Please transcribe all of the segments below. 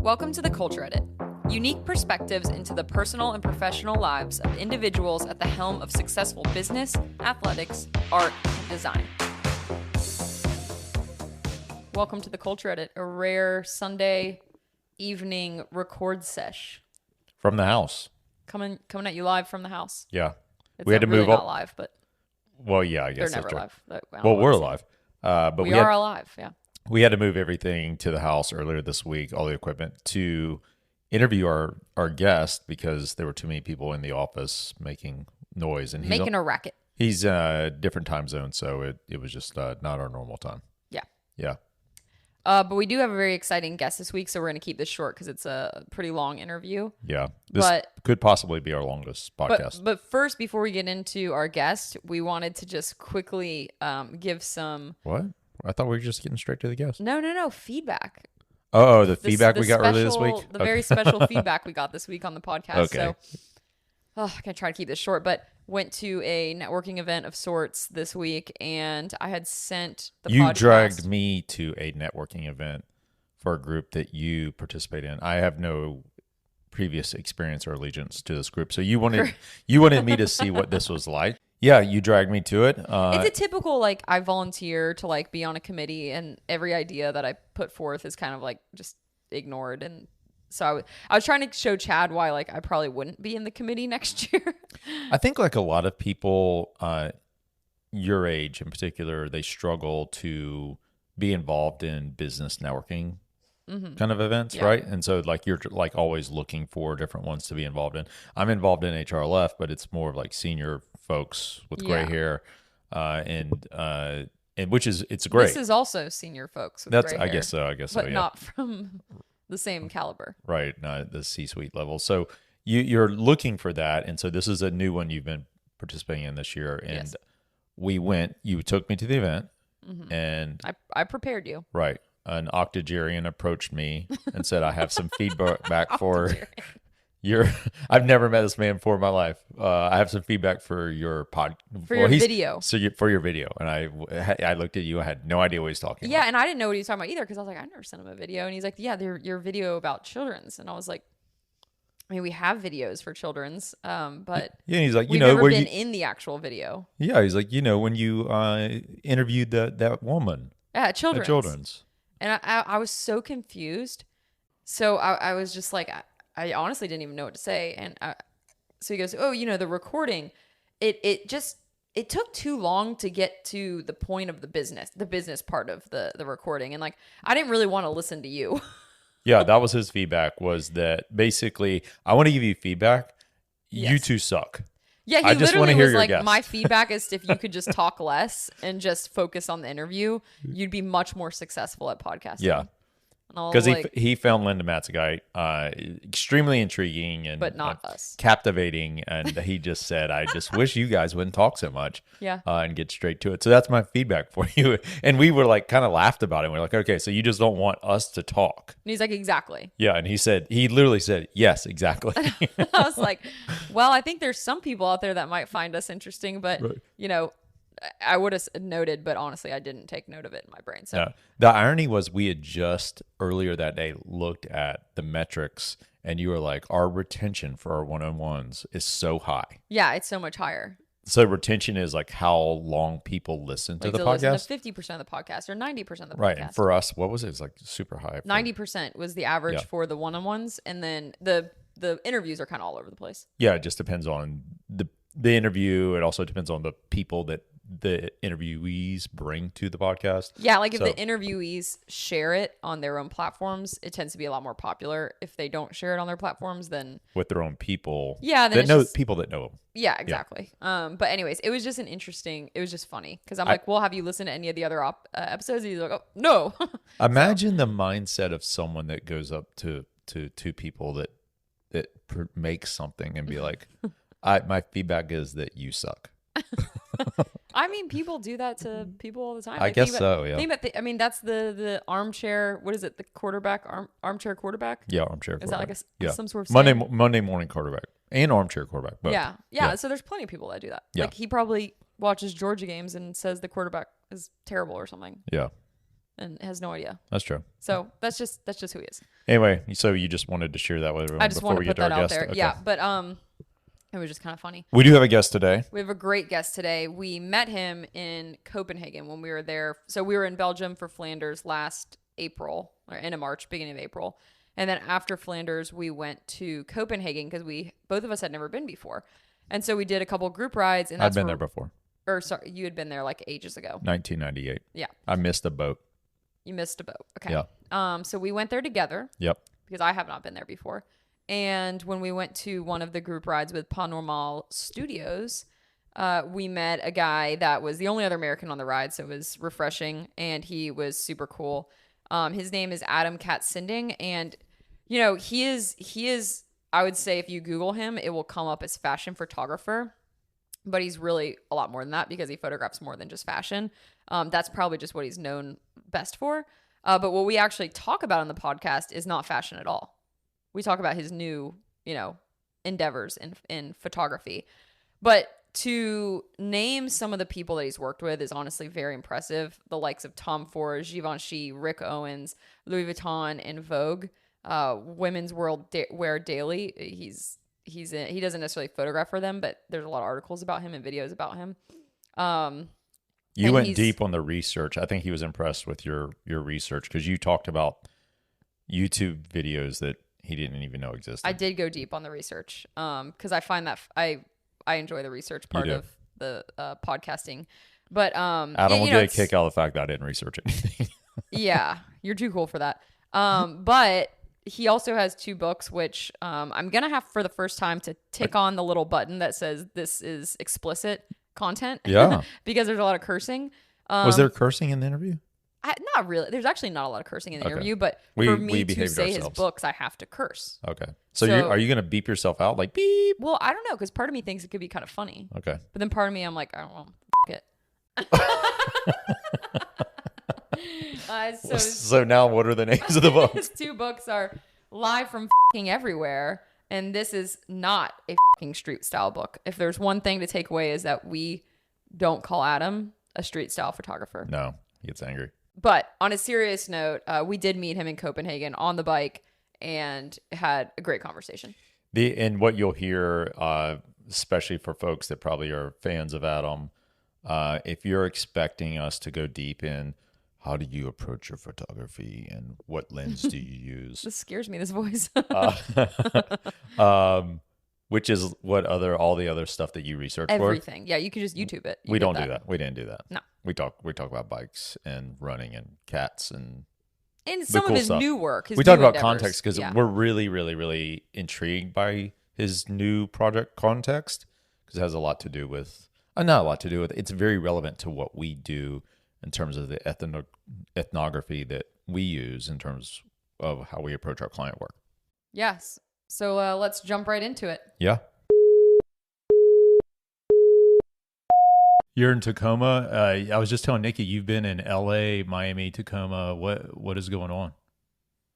Welcome to the Culture Edit. Unique perspectives into the personal and professional lives of individuals at the helm of successful business, athletics, art, and design. Welcome to the Culture Edit, a rare Sunday evening record sesh. From the house. Coming at you live from the house. Yeah. We had to move not live, but well, yeah, I guess they're never live. Well, we're alive. But we are alive, yeah. We had to move everything to the house earlier this week, all the equipment, to interview our guest because there were too many people in the office making noise. And making a racket. He's a different time zone, so it was just not our normal time. Yeah. Yeah. But we do have a very exciting guest this week, so we're going to keep this short because it's a pretty long interview. Yeah. This could possibly be our longest podcast. But first, before we get into our guest, we wanted to just quickly give some... What? I thought we were just getting straight to the guest. No. Feedback. Oh, the feedback we got earlier this week? The very special feedback we got this week on the podcast. Okay. So, I'm going to try to keep this short, but went to a networking event of sorts this week, and I had sent the podcast. You dragged me to a networking event for a group that you participate in. I have no previous experience or allegiance to this group, so you wanted me to see what this was like. Yeah, you dragged me to it. It's a typical, I volunteer to, be on a committee, and every idea that I put forth is kind of, just ignored. And so I was trying to show Chad why, I probably wouldn't be in the committee next year. I think, a lot of people your age in particular, they struggle to be involved in business networking kind of events, yeah. Right? And so, you're, always looking for different ones to be involved in. I'm involved in HRLF, but it's more of, senior folks with gray hair, and which is, it's great. This is also senior folks with gray hair. I guess so, but yeah. Not from the same caliber. Right, not the C-suite level. So you're looking for that, and so this is a new one you've been participating in this year, and yes. You took me to the event, and... I prepared you. Right. An octogenarian approached me and said, I have some feedback for... I've never met this man before in my life. I have some feedback for your video. For your video. And I looked at you. I had no idea what he's talking about. Yeah, and I didn't know what he was talking about either because I was like, I never sent him a video. And he's like, yeah, your video about children's. And I was like, I mean, we have videos for children's, but yeah, he's like, we've never been in the actual video. Yeah, he's like, when you interviewed that woman at children's. And I was so confused. So I was just like... I honestly didn't even know what to say. And so he goes, oh, the recording, it took too long to get to the point of the business part of the recording. And I didn't really want to listen to you. Yeah, that was his feedback, was that basically, I want to give you feedback. Yes. You two suck. Yeah, he literally was like, my feedback is if you could just talk less and just focus on the interview, you'd be much more successful at podcasting. Yeah. Because he found Linda Matzagai extremely intriguing and but not us. Captivating, and he just said, I just wish you guys wouldn't talk so much, yeah, and get straight to it. So that's my feedback for you. And we were kind of laughed about it. We're like, okay, so you just don't want us to talk. And he's like, exactly. Yeah, and he literally said, yes, exactly. I was like, well, I think there's some people out there that might find us interesting, but right. I would have noted, but honestly, I didn't take note of it in my brain. So the irony was we had just earlier that day looked at the metrics, and you were like, our retention for our one-on-ones is so high. Yeah, it's so much higher. So retention is how long people listen to the podcast? Listen to 50% of the podcast or 90% of the podcast. Right, and for us, what was it? It was super high. 90% was the average for the one-on-ones, and then the interviews are kind of all over the place. Yeah, it just depends on the interview. It also depends on the people that the interviewees bring to the podcast. Yeah, if the interviewees share it on their own platforms, it tends to be a lot more popular. If they don't share it on their platforms, then with their own people, people that know them. Yeah, exactly. Yeah. But anyways, it was just it was just funny because I'm like, well, have you listened to any of the other episodes? And he's like, oh, no. Imagine the mindset of someone that goes up to two people that makes something and be like, my feedback is that you suck. I mean, people do that to people all the time. I guess so, yeah. That's the armchair, what is it, the quarterback, armchair quarterback? Yeah, armchair quarterback. Is that some sort of Monday morning quarterback and armchair quarterback, both. Yeah, so there's plenty of people that do that. Yeah. He probably watches Georgia games and says the quarterback is terrible or something. Yeah. and has no idea. That's true. So that's just who he is. Anyway, so you just wanted to share that with everyone I just before want we to get put to that our out guest. there. Okay. Yeah, but it was just kind of funny. We do have a guest today. We have a great guest today. We met him in Copenhagen when we were there. So we were in Belgium for Flanders last April, or end of March, beginning of April. And then after Flanders, we went to Copenhagen because both of us had never been before. And so we did a couple group rides. And I'd been there before. Or sorry, you had been there like ages ago. 1998. Yeah. I missed a boat. You missed a boat. Okay. Yeah. So we went there together. Yep. Because I have not been there before. And when we went to one of the group rides with Pas Normal Studios, we met a guy that was the only other American on the ride, so it was refreshing, and he was super cool. His name is Katz Sinding, and you know he is. I would say if you Google him, it will come up as fashion photographer, but he's really a lot more than that because he photographs more than just fashion. That's probably just what he's known best for. But what we actually talk about on the podcast is not fashion at all. We talk about his new, endeavors in photography. But to name some of the people that he's worked with is honestly very impressive. The likes of Tom Ford, Givenchy, Rick Owens, Louis Vuitton, and Vogue, Women's Wear Daily. He doesn't necessarily photograph for them, but there's a lot of articles about him and videos about him. You went deep on the research. I think he was impressed with your research because you talked about YouTube videos that he didn't even know existed. I did go deep on the research because I find that I enjoy the research part of the podcasting. But Adam will get a kick out of the fact that I didn't research anything. Yeah, you're too cool for that. But he also has 2 books, which I'm going to have for the first time to tick on the little button that says this is explicit content. Yeah. Because there's a lot of cursing. Was there cursing in the interview? Not really. There's actually not a lot of cursing in the interview, but for me to say his books, I have to curse. Okay. So are you going to beep yourself out like beep? Well, I don't know because part of me thinks it could be kind of funny. Okay. But then part of me, I'm like, I don't know, it. So now what are the names of the books? His 2 books are Live from Everywhere, and this is not a street style book. If there's one thing to take away is that we don't call Adam a street style photographer. No, he gets angry. But on a serious note, we did meet him in Copenhagen on the bike and had a great conversation. And what you'll hear, especially for folks that probably are fans of Adam, if you're expecting us to go deep in how do you approach your photography and what lens do you use? This scares me, this voice. Which is what all the other stuff that you research Everything. Yeah, you can just YouTube it. We don't do that. We didn't do that. No. We talk about bikes and running and cats and some of his stuff. New work. We talk about context because we're really, really, really intrigued by his new project Context because it has a lot to do with, not a lot to do with, it's very relevant to what we do in terms of the ethnography that we use in terms of how we approach our client work. Yes. So let's jump right into it. Yeah. You're in Tacoma. I was just telling Nikki, you've been in LA, Miami, Tacoma. What is going on?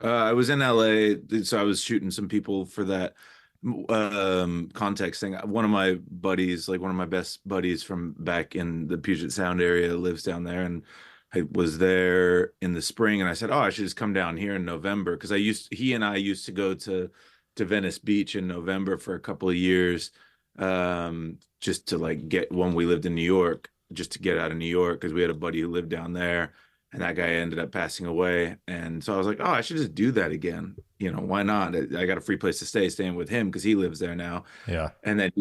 I was in LA, so I was shooting some people for that context thing. One of my buddies, like one of my best buddies from back in the Puget Sound area, lives down there, and I was there in the spring, and I said, "Oh, I should just come down here in November," because he and I used to go to Venice Beach in November for a couple of years, just to like get when we lived in New York, just to get out of New York because we had a buddy who lived down there, and that guy ended up passing away. And so I was like, oh, I should just do that again. Why not? I got a free place to staying with him because he lives there now. Yeah. And then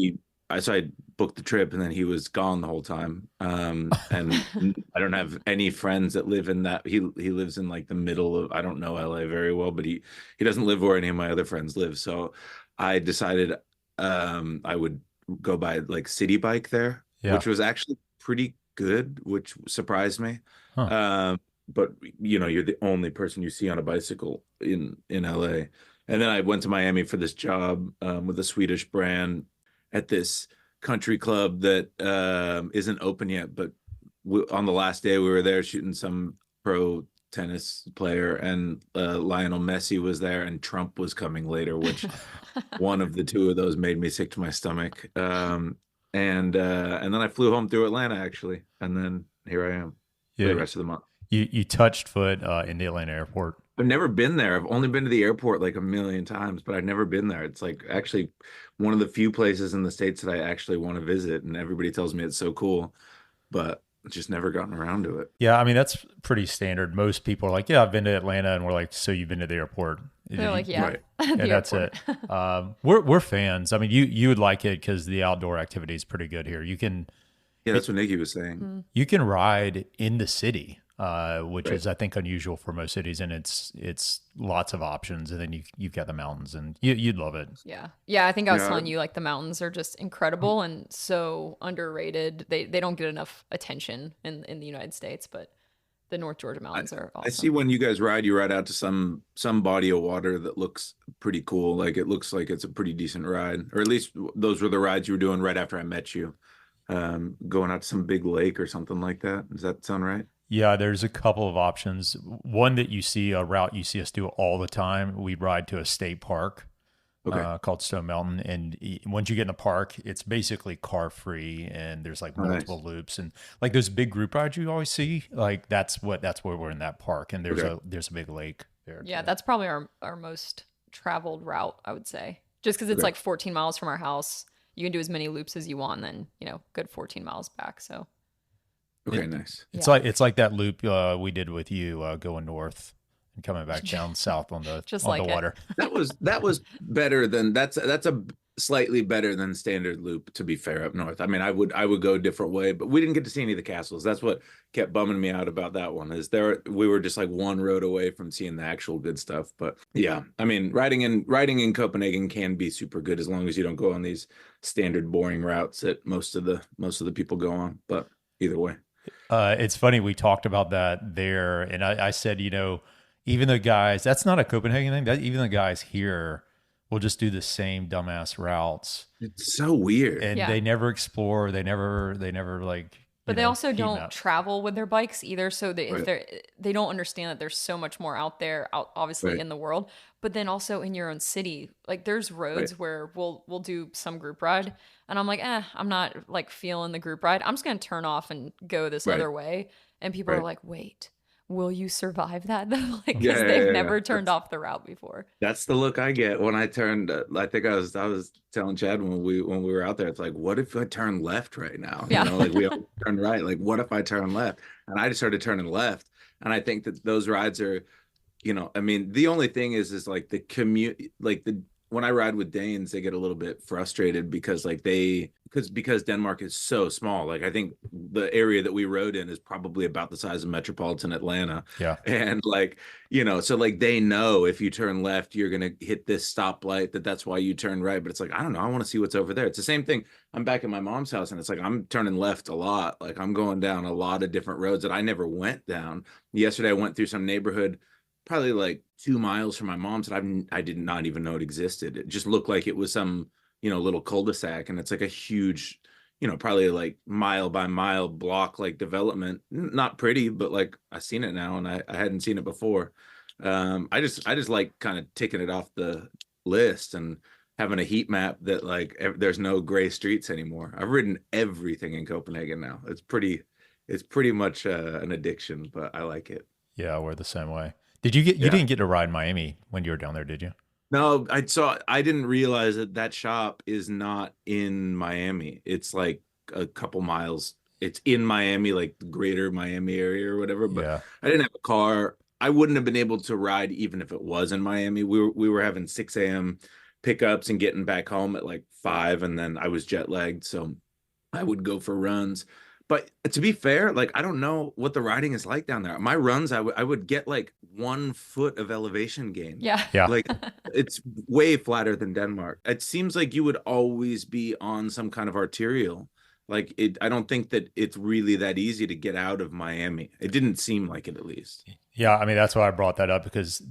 so I booked the trip, and then he was gone the whole time. And I don't have any friends that live in that. He lives in like the middle of, I don't know LA very well, but he doesn't live where any of my other friends live. So I decided I would go by like City Bike there, which was actually pretty good, which surprised me. Huh. But you're the only person you see on a bicycle in LA. And then I went to Miami for this job with a Swedish brand at this country club that isn't open yet, but on the last day we were there shooting some pro tennis player, and Lionel Messi was there, and Trump was coming later, which one of the 2 of those made me sick to my stomach. And then I flew home through Atlanta actually, and then here I am for the rest of the month. You touched foot in the Atlanta airport. I've never been there. I've only been to the airport like a million times, but I've never been there. It's like actually one of the few places in the States that I actually want to visit, and everybody tells me it's so cool, but just never gotten around to it. Yeah, I mean that's pretty standard. Most people are like, "Yeah, I've been to Atlanta," and we're like, "So you've been to the airport?" They're like, "Yeah, Right. the And that's airport." it. We're fans. I mean, you would like it because the outdoor activity is pretty good here. Yeah, that's what Nikki was saying. You can ride in the city, which Right. is I think unusual for most cities, and it's lots of options. And then you've got the mountains, and you'd love it. Yeah. Yeah, I think I was Yeah. telling you like the mountains are just incredible and so underrated. They don't get enough attention in the United States, but the North Georgia mountains are I see awesome. when you guys ride, you ride out to some body of water that looks pretty cool. Like it looks like it's a pretty decent ride, or at least those were the rides you were doing right after I met you. Going out to some big lake or something like that. Does that sound right? Yeah, there's a couple of options. One that you see a route you see us do all the time. We ride to a state park Okay. called Stone Mountain, and once you get in the park, it's basically car free, and there's like Oh, nice. multiple loops, and like those big group rides you always see. Like that's where we're in that park, and Okay. there's a big lake there. Yeah, too. that's probably our most traveled route, I would say. Just because it's Okay. like 14 miles from our house. You can do as many loops as you want, and then, good 14 miles back. So, Okay, nice. It's yeah. like that loop we did with you going north and coming back down south on the Just on like the it. water. That was better than that's a slightly better than standard loop, to be fair, up north. I mean, I would go a different way, but we didn't get to see any of the castles. That's what kept bumming me out about that one, is we were just like one road away from seeing the actual good stuff. But yeah, I mean, riding in Copenhagen can be super good as long as you don't go on these standard boring routes that most of the people go on. But either way. It's funny, we talked about that there, and I said, even the guys, that's not a Copenhagen thing. That even the guys here will just do the same dumbass routes, It's so weird. and Yeah. they never explore. They never like. But they also heat don't map. travel with their bikes either. So if Right. they don't understand that there's so much more out there, obviously Right. in the world, but then also in your own city. Like there's roads Right. where we'll do some group ride, and I'm like, I'm not like feeling the group ride. I'm just gonna turn off and go this Right. other way. And people are Right. like, wait, will you survive that though? Like, Yeah, because yeah, they've yeah, never yeah. turned off the route before. That's the look I get when I turned. I think I was telling Chad when we were out there. It's like, what if I turn left right now? Yeah. Like we all turn right. Like, what if I turn left? And I just started turning left. And I think that those rides are, I mean, the only thing is like the commute, like when I ride with Danes, they get a little bit frustrated because because Denmark is so small. Like I think the area that we rode in is probably about the size of metropolitan Atlanta. Yeah. And like, so like they know if you turn left, you're going to hit this stoplight, that's why you turn right. But it's like, I don't know. I want to see what's over there. It's the same thing. I'm back at my mom's house and it's like, I'm turning left a lot. Like I'm going down a lot of different roads that I never went down. Yesterday, I went through some neighborhood probably like 2 miles from my mom's that I did not even know it existed. It just looked like it was some, little cul-de-sac, and it's like a huge, probably like mile by mile block like development. Not pretty, but like I've seen it now and I hadn't seen it before. I just like kind of ticking it off the list and having a heat map that like there's no gray streets anymore. I've ridden everything in Copenhagen now. It's pretty much an addiction, but I like it. Yeah, we're the same way. You didn't get to ride Miami when you were down there, did you? No, I didn't realize that shop is not in Miami. It's like a couple miles. It's in Miami, like the greater Miami area or whatever. But Yeah. I didn't have a car. I wouldn't have been able to ride even if it was in Miami. We were having 6 a.m. pickups and getting back home at like 5, and then I was jet lagged, so I would go for runs. But to be fair, like I don't know what the riding is like down there. My runs, I would get like 1 foot of elevation gain. Yeah. Yeah. Like it's way flatter than Denmark. It seems like you would always be on some kind of arterial. Like I don't think that it's really that easy to get out of Miami. It didn't seem like it, at least. Yeah, I mean that's why I brought that up, because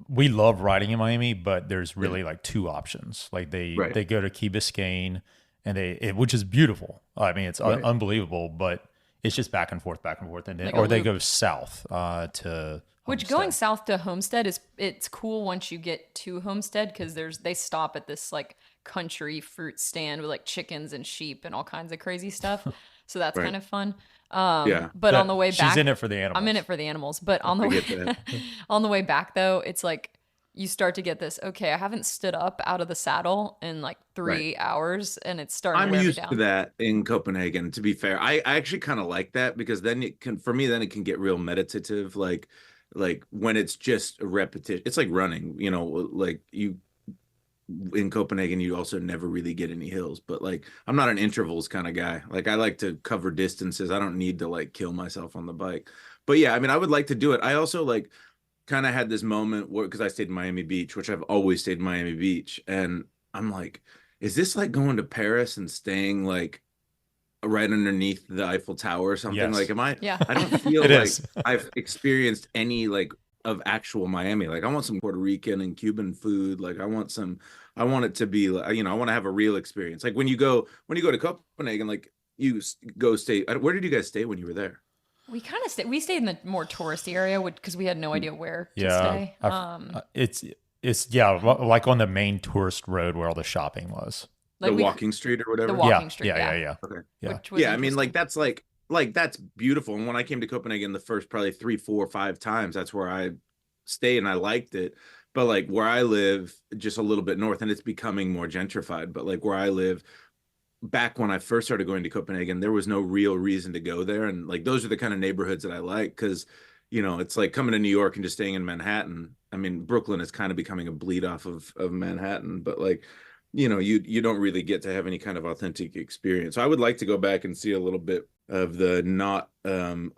we love riding in Miami, but there's really like 2 options. Like they go to Key Biscayne, and which is beautiful. I mean, it's unbelievable, but it's just back and forth, and then Like they go south to Which Homestead. going south to Homestead it's cool once you get to Homestead, because they stop at this like country fruit stand with like chickens and sheep and all kinds of crazy stuff. So that's Right. kind of fun. But on the way back, she's in it for the animals. I'm in it for the animals. But on the way, on the way back though, it's like you start to get this. Okay, I haven't stood up out of the saddle in like 3 hours, and it's starting. I'm to wear used me down. to that in Copenhagen. To be fair, I actually kind of like that because then it can, for me, then it can get real meditative. Like when it's just a repetition. It's like running. You know, like you. In Copenhagen, you also never really get any hills, but like I'm not an intervals kind of guy. Like I like to cover distances. I don't need to like kill myself on the bike. But yeah, I mean, I would like to do it. I also like kind of had this moment where, because I stayed in Miami Beach, which I've always stayed in Miami Beach, and I'm like, is this like going to Paris and staying like right underneath the Eiffel Tower or something? Yes. Like, am I? Yeah. I don't feel It like is. I've experienced any like of actual Miami. Like I want some Puerto Rican and Cuban food. Like I want it to be like, you know, I want to have a real experience. Like when you go to Copenhagen, like you go stay. Where did you guys stay when you were there? We kind of stayed. We stayed in the more touristy area because we had no idea where to stay. It's like on the main tourist road where all the shopping was. Like the walking street or whatever. The walking street. Yeah. Okay. Yeah. I mean, like that's beautiful. And when I came to Copenhagen the first probably 3, 4, 5 times, that's where I stayed and I liked it. But like where I live, just a little bit north, and it's becoming more gentrified. But like where I live, back when I first started going to Copenhagen, there was no real reason to go there. And like those are the kind of neighborhoods that I like because, you know, it's like coming to New York and just staying in Manhattan. I mean, Brooklyn is kind of becoming a bleed off of Manhattan, but like, you know, you don't really get to have any kind of authentic experience. So I would like to go back and see a little bit of the not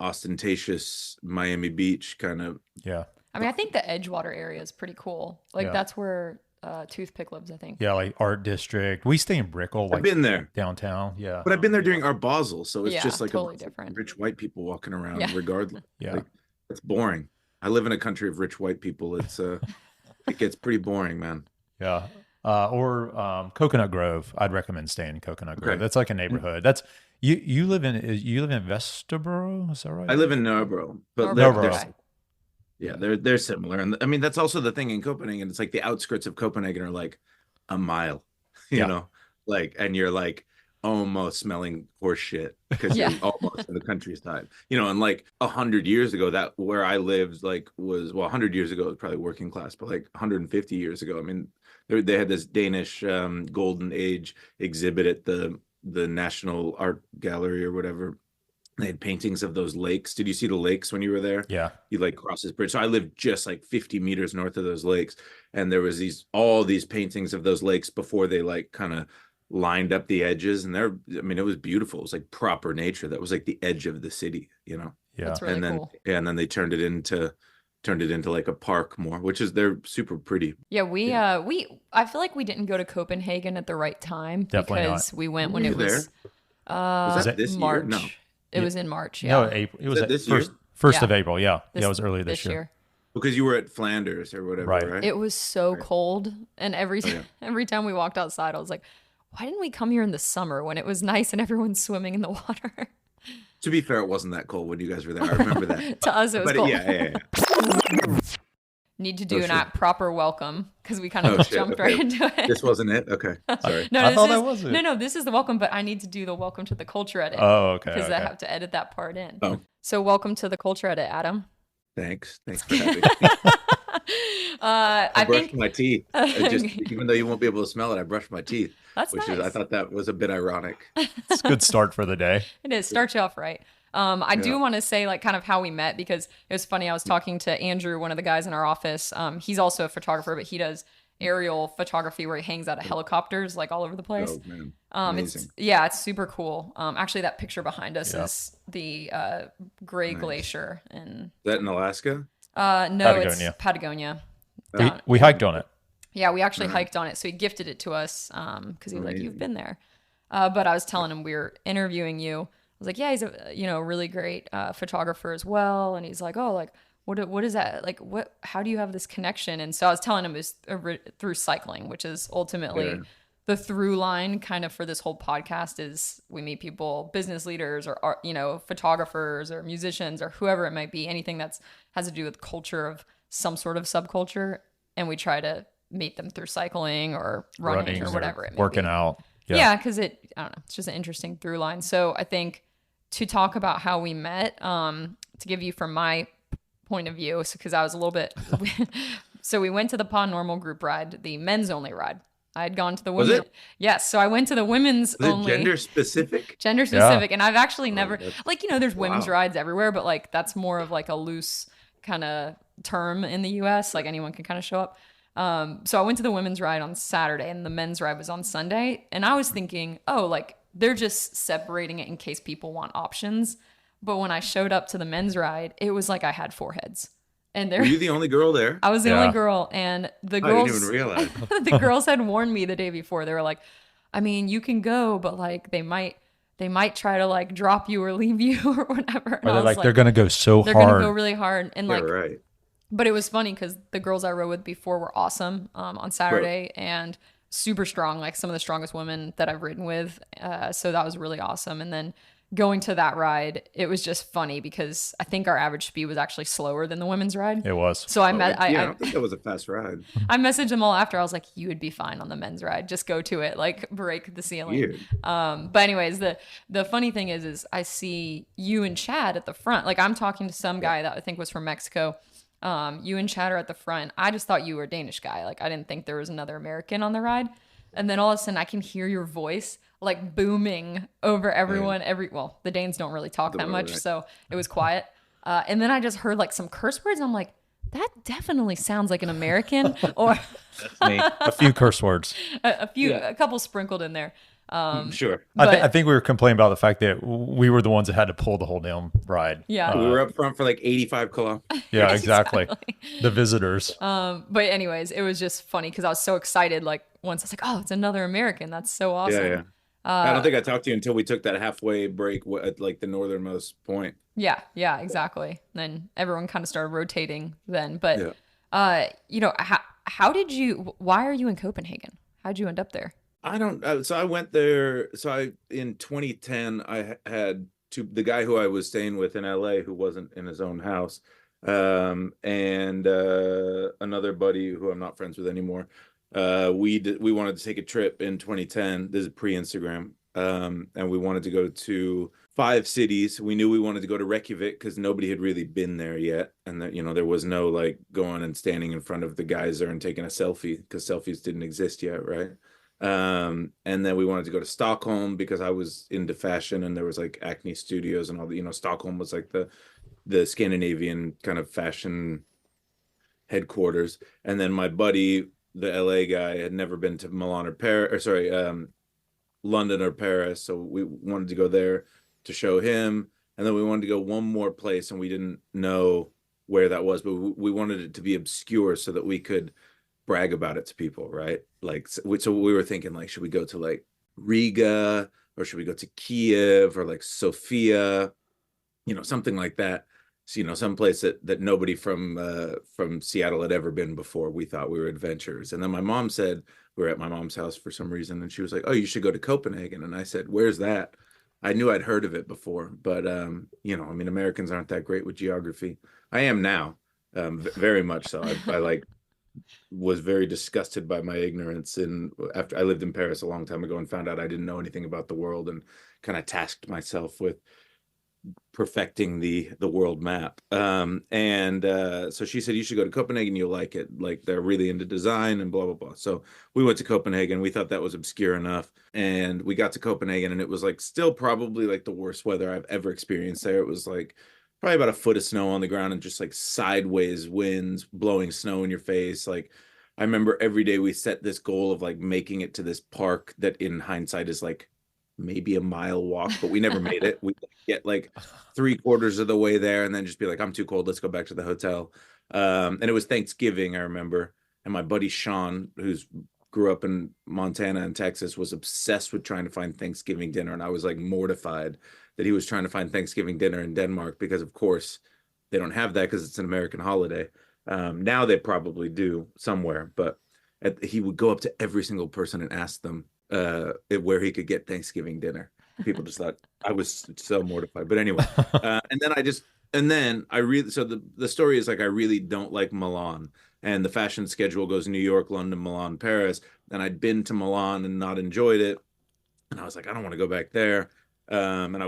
ostentatious Miami Beach kind of. Yeah. I mean, I think the Edgewater area is pretty cool. Like that's where Toothpick lives, I think. Yeah, like Art District. We stay in Brickell. Like, I've been there downtown. Yeah, but I've been there during Art Basel, so it's just like totally different. Rich white people walking around regardless. Yeah, like, it's boring. I live in a country of rich white people. It's it gets pretty boring, man. Yeah. Or Coconut Grove. I'd recommend staying in Coconut Grove. That's like a neighborhood. That's you live in Vesterbro, is that right? I live in Nørrebro, but they're similar. And I mean that's also the thing in Copenhagen. It's like the outskirts of Copenhagen are like a mile, you know, like, and you're like almost smelling horse shit because you're almost in the countryside, you know. And like 100 years ago, that where I lived like was 100 years ago it was probably working class, but like 150 years ago, I mean, they had this Danish golden age exhibit at the National Art Gallery or whatever. They had paintings of those lakes. Did you see the lakes when you were there? Yeah. You like cross this bridge. So I lived just like 50 meters north of those lakes, and there was all these paintings of those lakes before they like kind of lined up the edges, and I mean, it was beautiful. It was like proper nature. That was like the edge of the city, you know. Yeah. That's really cool. And then they turned it into like a park more, which is they're super pretty. Yeah, I feel like we didn't go to Copenhagen at the right time. Definitely because we went when it was was that this March. year? No. It was in March. Yeah. No, April. It was this first of April. Yeah. It was earlier this year. Because you were at Flanders or whatever, right? It was so cold, and every time we walked outside, I was like, why didn't we come here in the summer when it was nice and everyone's swimming in the water? To be fair, it wasn't that cold when you guys were there. I remember that. To us, it was cold. Yeah. Need to do an proper welcome because we kind of jumped right into it. This wasn't it? Okay. Sorry. I thought that was it. No, this is the welcome, but I need to do the welcome to the culture edit. Oh, okay. Because I have to edit that part in. Oh. So welcome to the culture edit, Adam. Thanks for having me. I brushed my teeth. Even though you won't be able to smell it, I brushed my teeth. That's nice. I thought that was a bit ironic. It's a good start for the day. It is. Start you off right. I do want to say like kind of how we met, because it was funny. I was talking to Andrew, one of the guys in our office. He's also a photographer, but he does aerial photography where he hangs out of helicopters like all over the place. Oh, man. It's super cool. Actually, that picture behind us is the Gray Glacier. And is that in Alaska? No, Patagonia. It's Patagonia. We hiked on it. Yeah, we actually hiked on it. So he gifted it to us because he was like, "You've been there." But I was telling him we were interviewing you. I was like, "Yeah, he's a really great photographer as well." And he's like, "Oh, like what is that? Like how do you have this connection?" And so I was telling him it was through cycling, which is ultimately the through line kind of for this whole podcast is we meet people, business leaders or photographers or musicians or whoever it might be, anything that's has to do with culture of some sort of subculture, and we try to meet them through cycling or running or whatever it may working be. out. Yeah, because I don't know, it's just an interesting through line. So I think to talk about how we met, to give you from my point of view, because I was a little bit. So we went to the Pod Normal group ride, the men's only ride. I had gone to the women. Was it? Yes, so I went to the women's Was it only. gender specific? Gender specific, and I've actually Oh, never that's- like there's women's wow. rides everywhere, but like that's more of like a loose kind of term in the U.S. Like anyone can kind of show up. So I went to the women's ride on Saturday, and the men's ride was on Sunday, and I was thinking, oh, like they're just separating it in case people want options. But when I showed up to the men's ride, it was like I had four heads. And Were you the only girl there? I was the Yeah. only girl, and the I girls didn't even realize. the girls had warned me the day before. They were like, I mean, you can go, but like they might try to like drop you or leave you or whatever. And Or I they're was like, they're gonna go so they're hard. gonna go really hard, and Yeah, like, right. but it was funny because the girls I rode with before were awesome on Saturday and super strong, like some of the strongest women that I've ridden with. So that was really awesome. And then going to that ride, it was just funny because I think our average speed was actually slower than the women's ride. It was. So I Oh, met, yeah, I don't think that was a fast ride. I messaged them all after. I was like, you would be fine on the men's ride. Just go to it, like break the ceiling. Weird. But anyways, the funny thing is I see you and Chad at the front. Like I'm talking to some guy that I think was from Mexico. You and Chad are at the front. I just thought you were a Danish guy. Like I didn't think there was another American on the ride. And then all of a sudden I can hear your voice like booming over everyone. Well, the Danes don't really talk that much, right. so it was quiet. And then I just heard like some curse words. And I'm like, that definitely sounds like an American, or Me. A few curse words. a couple sprinkled in there. Sure. I think we were complaining about the fact that we were the ones that had to pull the whole damn ride. Yeah. We were up front for like 85 kilometers. Yeah, exactly. The visitors. But anyways, it was just funny because I was so excited. Like once I was like, oh, it's another American. That's so awesome. Yeah, yeah. I don't think I talked to you until we took that halfway break at like the northernmost point. Yeah, exactly. Then everyone kind of started rotating then. But, how did why are you in Copenhagen? How'd you end up there? I don't. So I went there. In 2010, I had the guy who I was staying with in LA, who wasn't in his own house, and another buddy who I'm not friends with anymore. We wanted to take a trip in 2010. This is pre-Instagram, and we wanted to go to 5 cities. We knew we wanted to go to Reykjavik because nobody had really been there yet, and that there was no like going and standing in front of the geyser and taking a selfie because selfies didn't exist yet, right? And then we wanted to go to Stockholm because I was into fashion and there was like Acne Studios and all the Stockholm was like the Scandinavian kind of fashion headquarters. And then my buddy, the LA guy, had never been to Milan or Paris, or sorry, London or Paris, so we wanted to go there to show him. And then we wanted to go one more place and we didn't know where that was, but we wanted it to be obscure so that we could brag about it to people, right? Like, so we were thinking, like, should we go to like Riga or should we go to Kiev or like Sofia, something like that. So, some place that nobody from Seattle had ever been before. We thought we were adventurers. And then my mom said, we were at my mom's house for some reason, and she was like, oh, you should go to Copenhagen. And I said, where's that? I knew I'd heard of it before, but Americans aren't that great with geography. I am now, very much so. I was very disgusted by my ignorance, and after I lived in Paris a long time ago and found out I didn't know anything about the world, and kind of tasked myself with perfecting the world map. So she said, you should go to Copenhagen, you'll like it, like they're really into design and blah blah blah. So we went to Copenhagen. We thought that was obscure enough, and we got to Copenhagen, and it was like still probably like the worst weather I've ever experienced there. It was like probably about a foot of snow on the ground and just like sideways winds blowing snow in your face. Like I remember every day we set this goal of like making it to this park that in hindsight is like maybe a mile walk, but we never made it. We get like 3/4 of the way there and then just be like, I'm too cold, let's go back to the hotel. And it was Thanksgiving, I remember, and my buddy Sean, who's grew up in Montana and Texas, was obsessed with trying to find Thanksgiving dinner, and I was like mortified that he was trying to find Thanksgiving dinner in Denmark, because of course they don't have that because it's an American holiday. Now they probably do somewhere, but he would go up to every single person and ask them where he could get Thanksgiving dinner. People just thought I was so mortified. But anyway, the story is like, I really don't like Milan, and the fashion schedule goes New York, London, Milan, Paris. And I'd been to Milan and not enjoyed it. And I was like, I don't want to go back there. And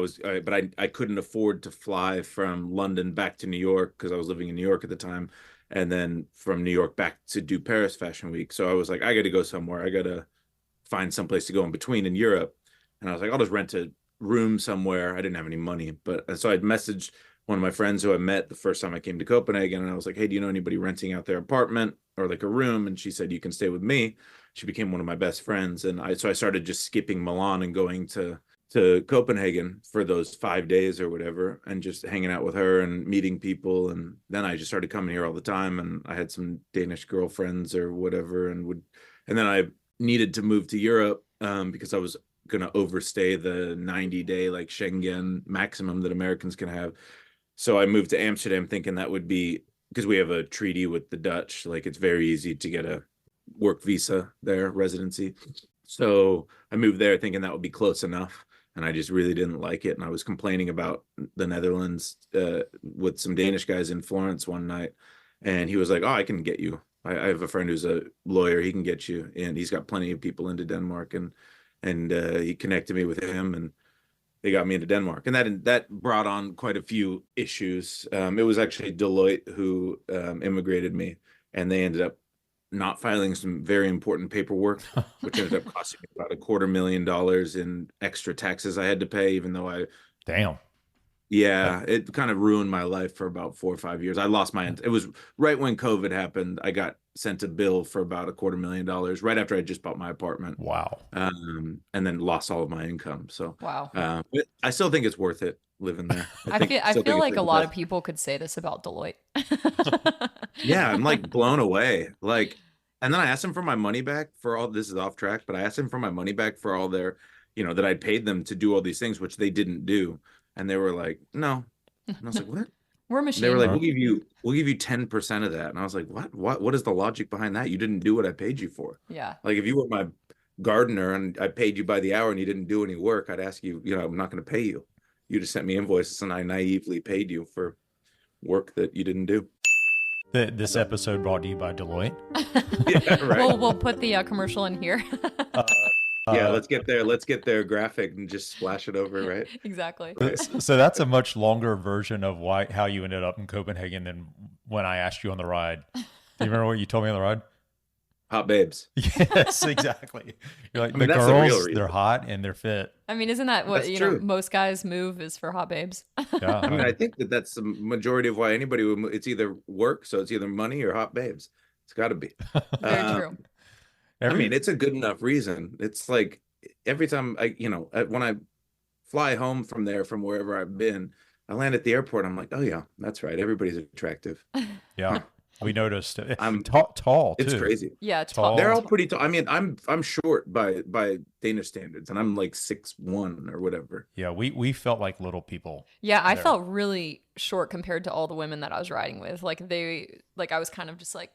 I couldn't afford to fly from London back to New York because I was living in New York at the time, and then from New York back to do Paris Fashion Week. So I was like, I got to go somewhere. I got to find someplace to go in between in Europe. And I was like, I'll just rent a room somewhere. I didn't have any money, but so I'd messaged one of my friends who I met the first time I came to Copenhagen, and I was like, hey, do you know anybody renting out their apartment or like a room? And she said, you can stay with me. She became one of my best friends. And so I started just skipping Milan and going to Copenhagen for those 5 days or whatever, and just hanging out with her and meeting people. And then I just started coming here all the time, and I had some Danish girlfriends or whatever, and then I needed to move to Europe because I was going to overstay the 90-day like Schengen maximum that Americans can have. So I moved to Amsterdam thinking that would be, because we have a treaty with the Dutch, like it's very easy to get a work visa there, residency. So I moved there thinking that would be close enough. And I just really didn't like it. And I was complaining about the Netherlands with some Danish guys in Florence one night. And he was like, oh, I can get you. I have a friend who's a lawyer. He can get you. And he's got plenty of people into Denmark. And he connected me with him, and they got me into Denmark. And that brought on quite a few issues. It was actually Deloitte who immigrated me. And they ended up not filing some very important paperwork, which ended up costing me about $250,000 in extra taxes I had to pay, even though Damn. Yeah, it kind of ruined my life for about 4 or 5 years. I lost it was right when COVID happened. I got sent a bill for about $250,000 right after I just bought my apartment. Wow. And then lost all of my income. So wow. But I still think it's worth it living there. I feel like a lot of people could say this about Deloitte. Yeah, I'm like blown away. Like, and then I asked them for my money back for all this is off track, but I asked them for my money back for all their, that I'd paid them to do all these things, which they didn't do. And they were like, no. And I was like, what? We're machine. They were like, we'll give you 10% of that. And I was like, what is the logic behind that? You didn't do what I paid you for. Yeah. Like if you were my gardener and I paid you by the hour and you didn't do any work, I'd ask you, I'm not going to pay you. You just sent me invoices and I naively paid you for work that you didn't do. This episode brought to you by Deloitte. Yeah, right. We'll put the commercial in here. Yeah, let's get their graphic and just splash it over, right? Exactly. So that's a much longer version of how you ended up in Copenhagen than when I asked you on the ride. Do you remember what you told me on the ride? Hot babes. Yes, exactly. You're like, the girls, they're hot and they're fit. I mean, isn't that what most guys move is for hot babes? Yeah. I mean, I think that's the majority of why anybody would move. It's either work, so it's either money or hot babes. It's got to be. Very true. I mean, it's a good enough reason. It's like every time when I fly home from wherever I've been, I land at the airport. I'm like, oh yeah, that's right. Everybody's attractive. Yeah, we noticed. I'm tall too. It's crazy. Yeah, tall. They're all pretty tall. I mean, I'm short by Danish standards, and I'm like 6'1" or whatever. Yeah, we felt like little people. Yeah, I felt really short compared to all the women that I was riding with. Like I was kind of just like.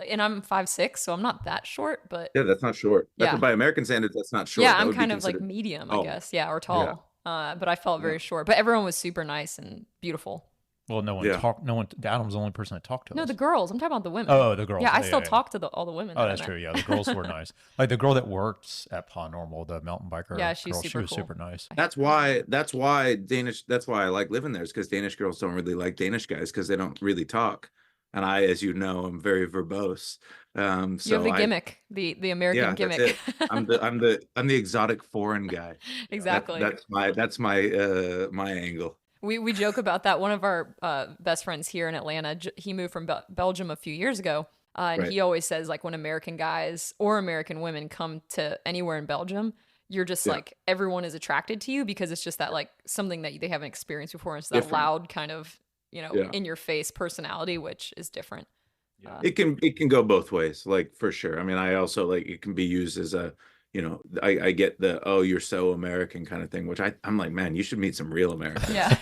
And I'm 5'6", so I'm not that short, but yeah, that's not short. By American standards, that's not short. Yeah, I'm kind of like medium, I guess. Yeah, or tall. Yeah. But I felt very short. But everyone was super nice and beautiful. Well, no one talked. No one. Adam was the only person that talked to us. No, the girls. I'm talking about the women. Oh, the girls. Yeah, I still talk to all the women. Oh, that's true. Yeah, the girls were nice. Like the girl that works at Pond Normal, the mountain biker. Yeah, she's girl, super was cool. super nice. That's why I like living there, is because Danish girls don't really like Danish guys because they don't really talk. And I, as you know, I'm very verbose. So you have the gimmick, the American gimmick. I'm the exotic foreign guy. Exactly. That's my angle. We joke about that. One of our best friends here in Atlanta, he moved from Belgium a few years ago, and he always says like when American guys or American women come to anywhere in Belgium, you're just like everyone is attracted to you because it's just that like something that they haven't experienced before. It's that loud kind of in your face personality, which is different. Yeah. It can go both ways, like for sure. I mean, I also like it can be used as a, I get the, oh, you're so American kind of thing, which I'm like, man, you should meet some real Americans. Yeah.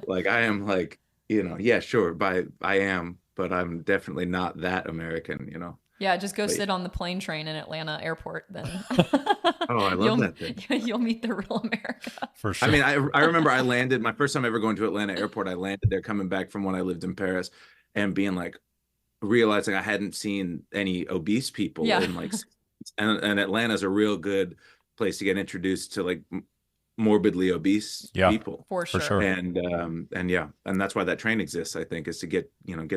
like I am like, yeah, sure, I am, but I'm definitely not that American, Yeah, just go sit on the plane train in Atlanta airport, then. Oh, I love that thing. You'll meet the real America. For sure. I mean, I remember I landed, my first time ever going to Atlanta airport, I landed there coming back from when I lived in Paris and being like, realizing I hadn't seen any obese people in like, and Atlanta's a real good place to get introduced to like morbidly obese people. For sure. And yeah, and that's why that train exists, I think, is to get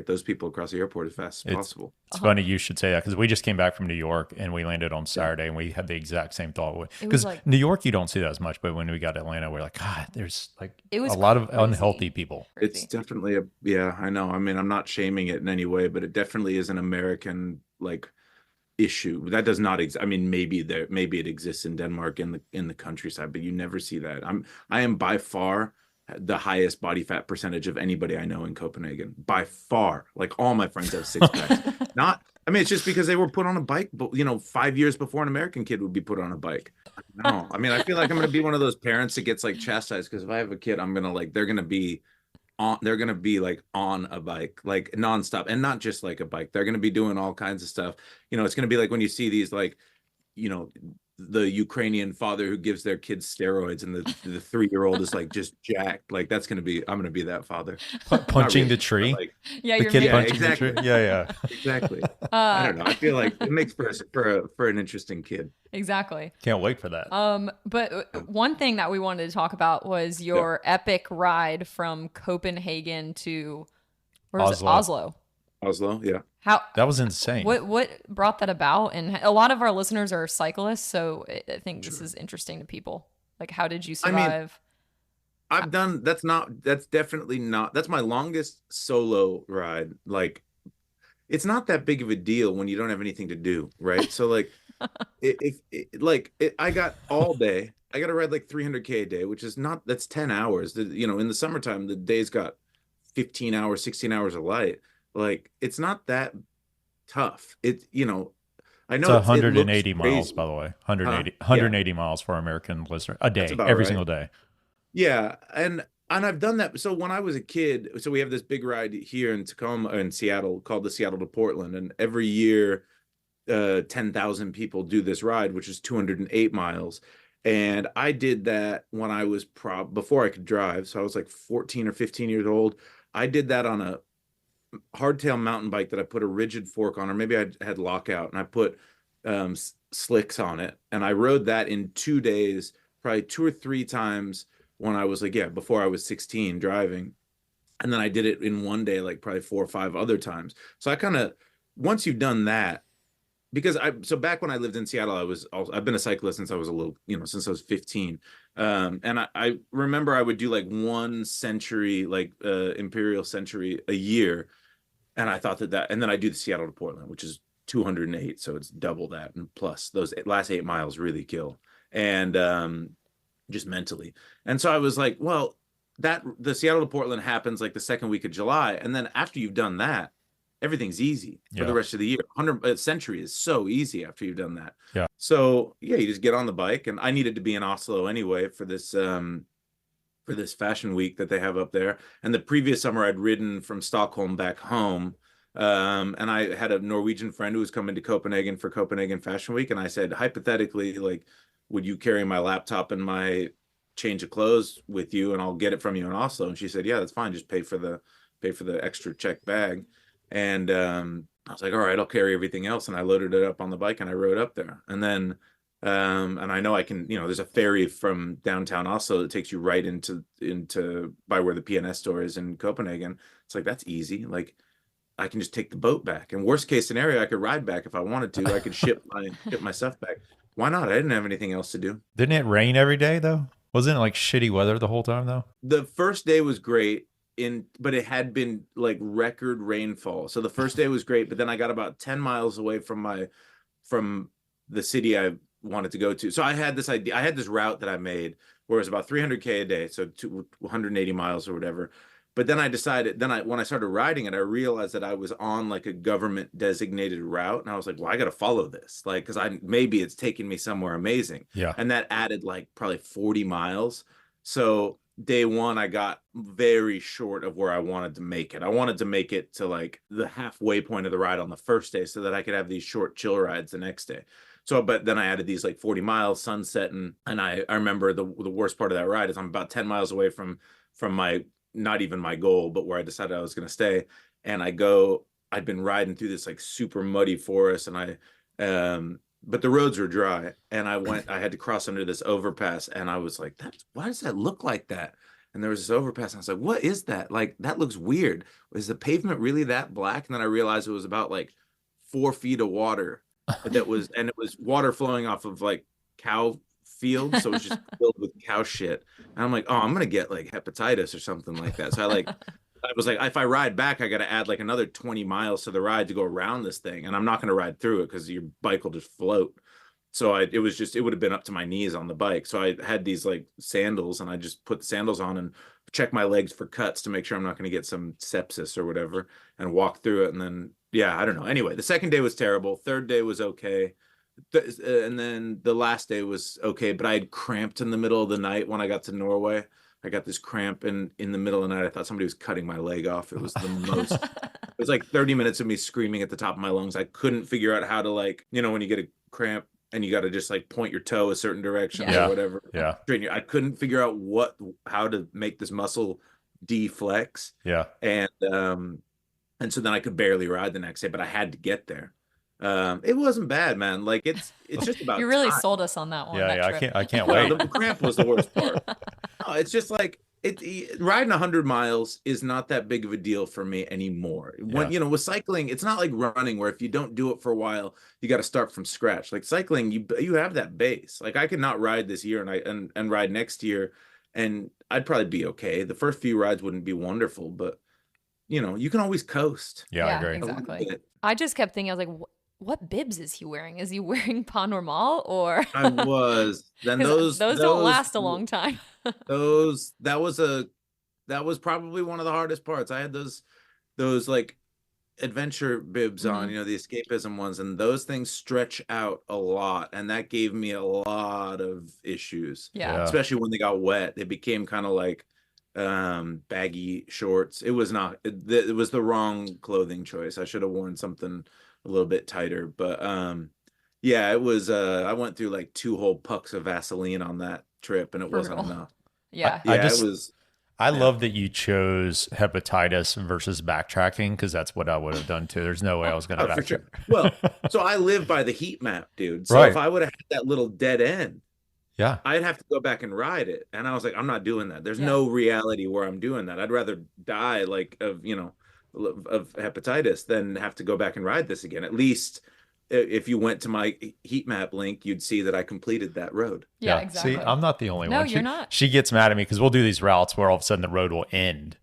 those people across the airport as fast as possible. It's funny you should say that, because we just came back from New York and we landed on Saturday, and we had the exact same thought. Because New York, you don't see that as much, but when we got to Atlanta, we're like, God, there's like a lot of unhealthy people. It's definitely I know. I mean, I'm not shaming it in any way, but it definitely is an American issue that does not exist. I mean, maybe it exists in Denmark in the countryside, but you never see that. I am by far the highest body fat percentage of anybody I know in Copenhagen, by far. Like, all my friends have 6-packs. I mean, it's just because they were put on a bike, but 5 years before an American kid would be put on a bike. No, I mean, I feel like I'm going to be one of those parents that gets chastised, because if I have a kid, I'm going to they're going to be on a bike, nonstop, and not just a bike. They're going to be doing all kinds of stuff. It's going to be like when you see these the Ukrainian father who gives their kids steroids, and the 3-year-old is just jacked. I'm going to be that father. Punching the tree. The kid punching exactly. the tree. Yeah. Exactly. I don't know. I feel like it makes for an interesting kid. Exactly. Can't wait for that. But one thing that we wanted to talk about was your epic ride from Copenhagen to Oslo. Oslo, yeah. That was insane. What brought that about? And a lot of our listeners are cyclists, so I think this is interesting to people. How did you survive? I mean, that's definitely not, that's my longest solo ride. It's not that big of a deal when you don't have anything to do, right? So I got all day. I got to ride 300K a day, which is that's 10 hours. In the summertime, the day's got 15 hours, 16 hours of light. It's not that tough. I know it's 180 miles, by the way. 180 miles for our American listener a day, every single day. Yeah, and I've done that. So when I was a kid, so we have this big ride here in Tacoma, in Seattle, called the Seattle to Portland, and every year 10,000 people do this ride, which is 208 miles. And I did that when I was before I could drive. So I was 14 or 15 years old. I did that on a hardtail mountain bike that I put a rigid fork on, or maybe I had lockout, and I put slicks on it. And I rode that in 2 days, probably 2 or 3 times when I was before I was 16 driving. And then I did it in one day, probably 4 or 5 other times. So once you've done that, because back when I lived in Seattle, I've been a cyclist since I was since I was 15. And I remember I would do 1 century, Imperial Century a year. And I thought and then I do the Seattle to Portland, which is 208. So it's double that. And plus those last 8 miles really kill. And just mentally. And so I was well, the Seattle to Portland happens the second week of July. And then after you've done that, everything's easy for the rest of the year. 100 Century is so easy after you've done that. Yeah. So you just get on the bike, and I needed to be in Oslo anyway for this fashion week that they have up there. And the previous summer I'd ridden from Stockholm back home. And I had a Norwegian friend who was coming to Copenhagen for Copenhagen Fashion Week. And I said, hypothetically, would you carry my laptop and my change of clothes with you, and I'll get it from you in Oslo? And she said, yeah, that's fine. Just pay for the extra check bag. And I was all right, I'll carry everything else. And I loaded it up on the bike and I rode up there. And then, and I know I can, there's a ferry from downtown Oslo that takes you right into by where the PNS store is in Copenhagen. It's that's easy. I can just take the boat back. And worst case scenario, I could ride back if I wanted to. I could ship my stuff back. Why not? I didn't have anything else to do. Didn't it rain every day though? Wasn't it shitty weather the whole time though? The first day was great. But it had been record rainfall. So the first day was great, but then I got about 10 miles away from the city I wanted to go to. So I had this idea. I had this route that I made where it was about 300K a day, so 180 miles or whatever. But then I decided, when I started riding it, I realized that I was on a government designated route. And I was well, I got to follow this, because maybe it's taking me somewhere amazing. Yeah. And that added probably 40 miles. So day one, I got very short of where I wanted to make it. I wanted to make it to the halfway point of the ride on the first day so that I could have these short chill rides the next day. So, but then I added these 40 miles, sunset. And I remember the worst part of that ride is I'm about 10 miles away from my, not even my goal, but where I decided I was going to stay. And I'd been riding through this super muddy forest, and but the roads were dry, and I had to cross under this overpass, and I was like, why does that look like that? And there was this overpass, and I was like, what is that? Like, that looks weird. Is the pavement really that black? And then I realized it was about like 4 feet of water and it was water flowing off of like cow fields. So it was just filled with cow shit. And I'm like, oh, I'm going to get like hepatitis or something like that. So I was like, if I ride back, I got to add like another 20 miles to the ride to go around this thing. And I'm not going to ride through it because your bike will just float. So it would have been up to my knees on the bike. So I had these like sandals, and I just put the sandals on and check my legs for cuts to make sure I'm not going to get some sepsis or whatever, and walk through it. And then, yeah, I don't know. Anyway, the second day was terrible. Third day was okay. And then the last day was okay, but I had cramped in the middle of the night when I got to Norway. I got this cramp in the middle of the night. I thought somebody was cutting my leg off. It was the most, it was like 30 minutes of me screaming at the top of my lungs. I couldn't figure out how to, like, when you get a cramp and you got to just like point your toe a certain direction or whatever. Yeah. I couldn't figure out how to make this muscle deflex. Yeah. And so then I could barely ride the next day, but I had to get there. It wasn't bad, man. Like it's just about you really time. sold us on that one. Yeah, I can't wait. The cramp was the worst part. No, it's just like riding 100 miles is not that big of a deal for me anymore. When with cycling, it's not like running where if you don't do it for a while, you got to start from scratch. Like cycling, you have that base. Like I could not ride this year and ride next year, and I'd probably be okay. The first few rides wouldn't be wonderful, but you can always coast. Yeah, I agree. Exactly. I just kept thinking, I was like, what bibs is he wearing? Is he wearing Pas Normal or? I was. Then those don't last a long time. that was probably one of the hardest parts. I had those like adventure bibs on, the escapism ones, and those things stretch out a lot, and that gave me a lot of issues. Yeah. Especially when they got wet. They became kind of like baggy shorts. It was the wrong clothing choice. I should have worn something a little bit tighter, but yeah, it was I went through like 2 whole pucks of Vaseline on that trip, and it wasn't enough. Yeah. I love that you chose hepatitis versus backtracking, because that's what I would have done too. There's no way I was going to backtrack. Sure. Well, so I live by the heat map, dude. So right. If I would have had that little dead end, yeah, I'd have to go back and ride it. And I was like, I'm not doing that. There's no reality where I'm doing that. I'd rather die like of hepatitis than have to go back and ride this again. At least if you went to my heat map link, you'd see that I completed that road. Yeah, exactly. See, I'm not the only one. No, you're not. She gets mad at me because we'll do these routes where all of a sudden the road will end,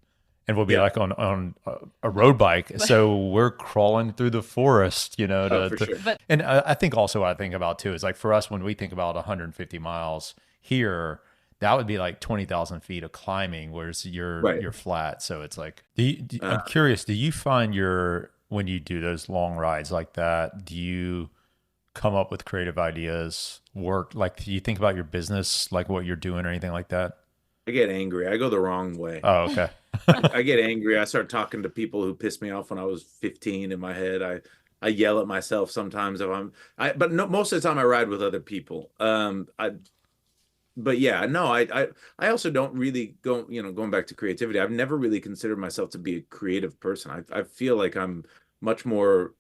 and we'll be like on a road bike. So we're crawling through the forest, for sure. And I think also what I think about too is like for us, when we think about 150 miles here, that would be like 20,000 feet of climbing, whereas you're flat. So it's like, I'm curious, do you find when you do those long rides like that, do you come up with creative ideas, do you think about your business, like what you're doing or anything like that? I get angry. I go the wrong way. Oh, okay. I get angry. I start talking to people who pissed me off when I was 15 in my head. I yell at myself sometimes but no, most of the time I ride with other people. But yeah, no, I also don't really going back to creativity. I've never really considered myself to be a creative person. I feel like I'm much more,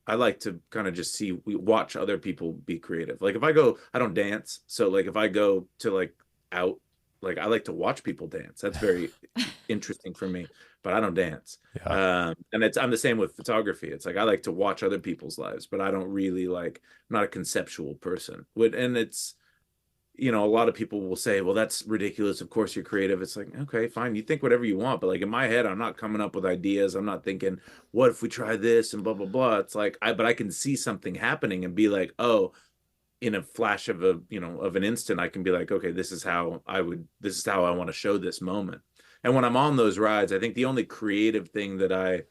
I like to kind of just watch other people be creative. Like if I don't dance. So like if I go to like out, like I like to watch people dance. That's very interesting for me, but I don't dance. Yeah. And I'm the same with photography. It's like I like to watch other people's lives, but I don't really I'm not a conceptual person. And it's, a lot of people will say, well, that's ridiculous. Of course you're creative. It's like, okay, fine. You think whatever you want. But like in my head, I'm not coming up with ideas. I'm not thinking, what if we try this and blah, blah, blah. It's like, but I can see something happening and be like, oh, in a flash of of an instant, I can be like, okay, this is how I want to show this moment. And when I'm on those rides, I think the only creative thing that I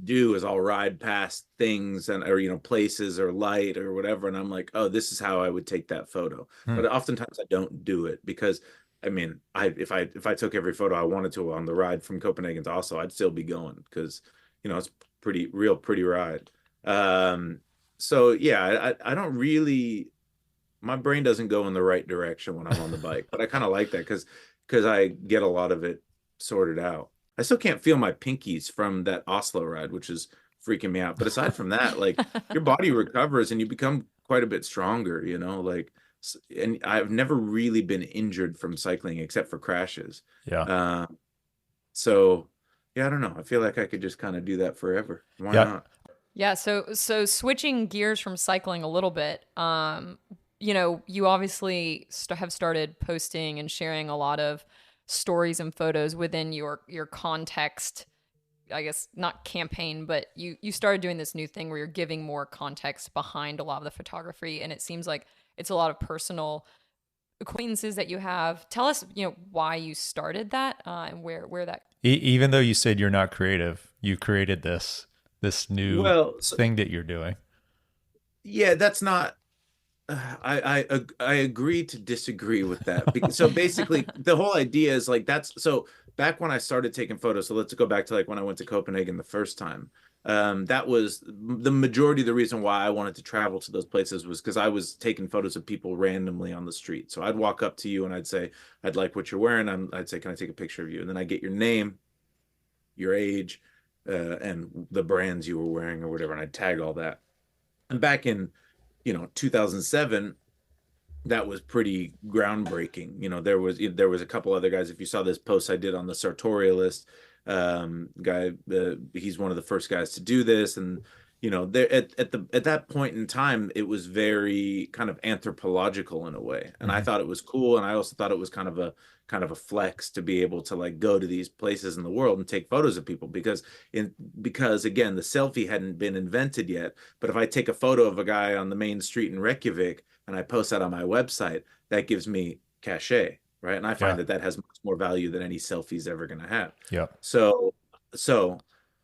do is I'll ride past things or places or light or whatever, and I'm like, oh, this is how I would take that photo. But oftentimes I don't do it because if I took every photo I wanted to on the ride from Copenhagen to Oslo, I'd still be going because it's pretty ride. So yeah, I don't really, my brain doesn't go in the right direction when I'm on the bike, but I kind of like that because I get a lot of it sorted out. I still can't feel my pinkies from that Oslo ride, which is freaking me out. But aside from that, like your body recovers and you become quite a bit stronger, you know, like, and I've never really been injured from cycling except for crashes. Yeah. So yeah, I don't know. I feel like I could just kind of do that forever. Why Yeah. not? Yeah, so switching gears from cycling a little bit, you know, you obviously have started posting and sharing a lot of stories and photos within your context. I guess not campaign, but you started doing this new thing where you're giving more context behind a lot of the photography, and it seems like it's a lot of personal acquaintances that you have. Tell us, you know, why you started that and where that. Even though you said you're not creative, you created this new Well, so, thing that you're doing. yeah, that's not. I agree to disagree with that. So basically, the whole idea is like that's so back when I started taking photos. So let's go back to like when I went to Copenhagen the first time. That was the majority of the reason why I wanted to travel to those places was because I was taking photos of people randomly on the street. So I'd walk up to you and I'd say, "I'd like what you're wearing." I'd say, "Can I take a picture of you?" And then I get your name, your age, and the brands you were wearing or whatever, and I'd tag all that. And back in 2007, that was pretty groundbreaking. There was a couple other guys. If you saw this post I did on the sartorialist guy, he's one of the first guys to do this. And there at that point in time, it was very kind of anthropological in a way, and I thought it was cool. And I also thought it was kind of a flex to be able to like go to these places in the world and take photos of people because again, the selfie hadn't been invented yet. But if I take a photo of a guy on the main street in Reykjavik and I post that on my website, that gives me cachet, right? And I find that has much more value than any selfie's ever going to have. Yeah. So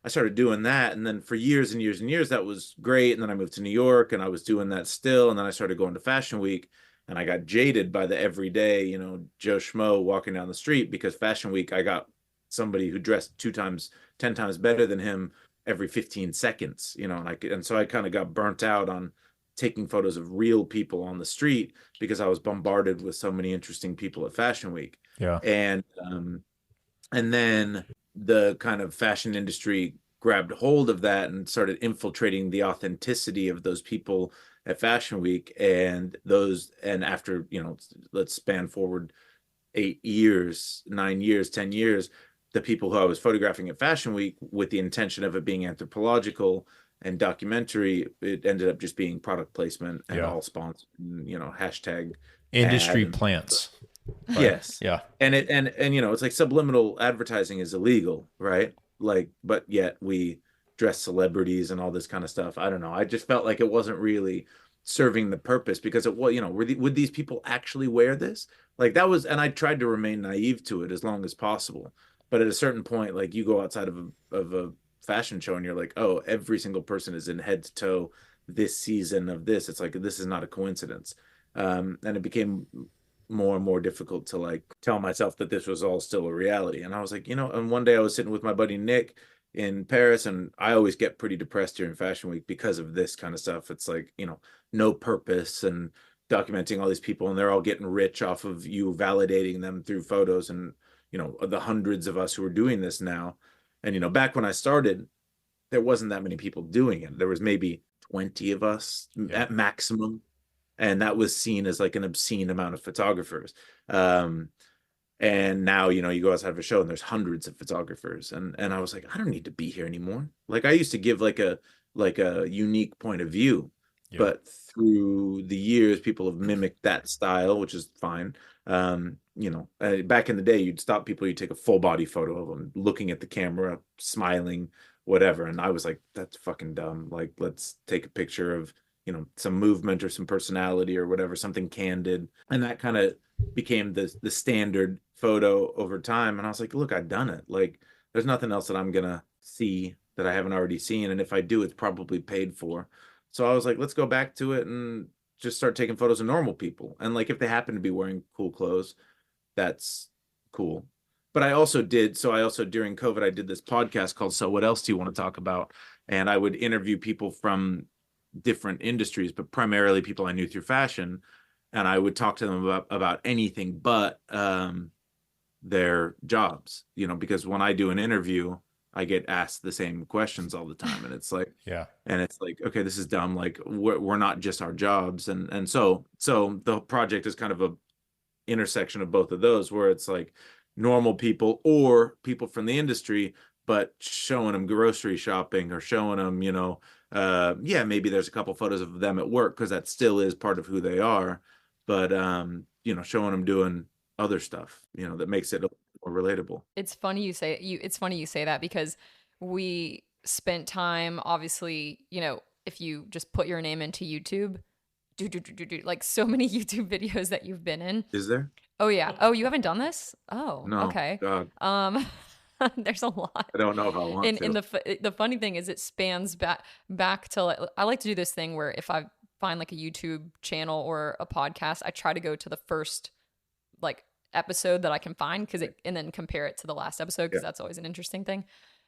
I started doing that, and then for years and years and years, that was great. And then I moved to New York, and I was doing that still. And then I started going to Fashion Week, and I got jaded by the everyday, Joe Schmo walking down the street, because Fashion Week, I got somebody who dressed 10 times better than him every 15 seconds, and so I kind of got burnt out on taking photos of real people on the street because I was bombarded with so many interesting people at Fashion Week. Yeah. And then the kind of fashion industry grabbed hold of that and started infiltrating the authenticity of those people at Fashion Week. And after, let's span forward 8 years, 9 years, 10 years, the people who I was photographing at Fashion Week with the intention of it being anthropological and documentary, it ended up just being product placement and all sponsored, hashtag industry plants. Right? Yes. Yeah. And it's like subliminal advertising is illegal, right? Like, but yet we dress celebrities and all this kind of stuff. I don't know. I just felt like it wasn't really serving the purpose, because would these people actually wear this? Like that was, and I tried to remain naive to it as long as possible. But at a certain point, like you go outside of a fashion show and you're like, oh, every single person is in head to toe this season of this. It's like, this is not a coincidence. And it became more and more difficult to like tell myself that this was all still a reality. And I was like, and one day I was sitting with my buddy Nick in Paris, and I always get pretty depressed during Fashion Week because of this kind of stuff. It's like, no purpose, and documenting all these people, and they're all getting rich off of you validating them through photos, and the hundreds of us who are doing this now. And back when I started, there wasn't that many people doing it. There was maybe 20 of us at maximum, and that was seen as like an obscene amount of photographers. And now, you go outside of a show and there's hundreds of photographers, and I was like, I don't need to be here anymore. Like I used to give like a unique point of view, but through the years, people have mimicked that style, which is fine. Back in the day, you'd stop people, you'd take a full body photo of them looking at the camera, smiling, whatever. And I was like, that's fucking dumb. Like, let's take a picture of, some movement or some personality or whatever, something candid. And that kind of became the standard photo over time. And I was like, look, I've done it. Like, there's nothing else that I'm going to see that I haven't already seen. And if I do, it's probably paid for. So I was like, let's go back to it and just start taking photos of normal people. And like, if they happen to be wearing cool clothes, that's cool. But I also during COVID, I did this podcast called So What Else Do You Want to Talk About? And I would interview people from different industries, but primarily people I knew through fashion. And I would talk to them about anything but their jobs, because when I do an interview, I get asked the same questions all the time, and it's like, Yeah. and it's like, okay, this is dumb. Like we're not just our jobs, and so the project is kind of a intersection of both of those, where it's like normal people or people from the industry, but showing them grocery shopping or showing them, yeah, maybe there's a couple photos of them at work because that still is part of who they are, but showing them doing other stuff, that makes it more relatable. It's funny you say that because we spent time, obviously, if you just put your name into YouTube, like so many YouTube videos that you've been in. Is there? Oh yeah. Oh, you haven't done this? Oh, No. okay. God. There's a lot. I don't know if I want to. And the funny thing is, it spans back to, like, I like to do this thing where if I find like a YouTube channel or a podcast, I try to go to the first like episode that I can find and then compare it to the last episode, because that's always an interesting thing.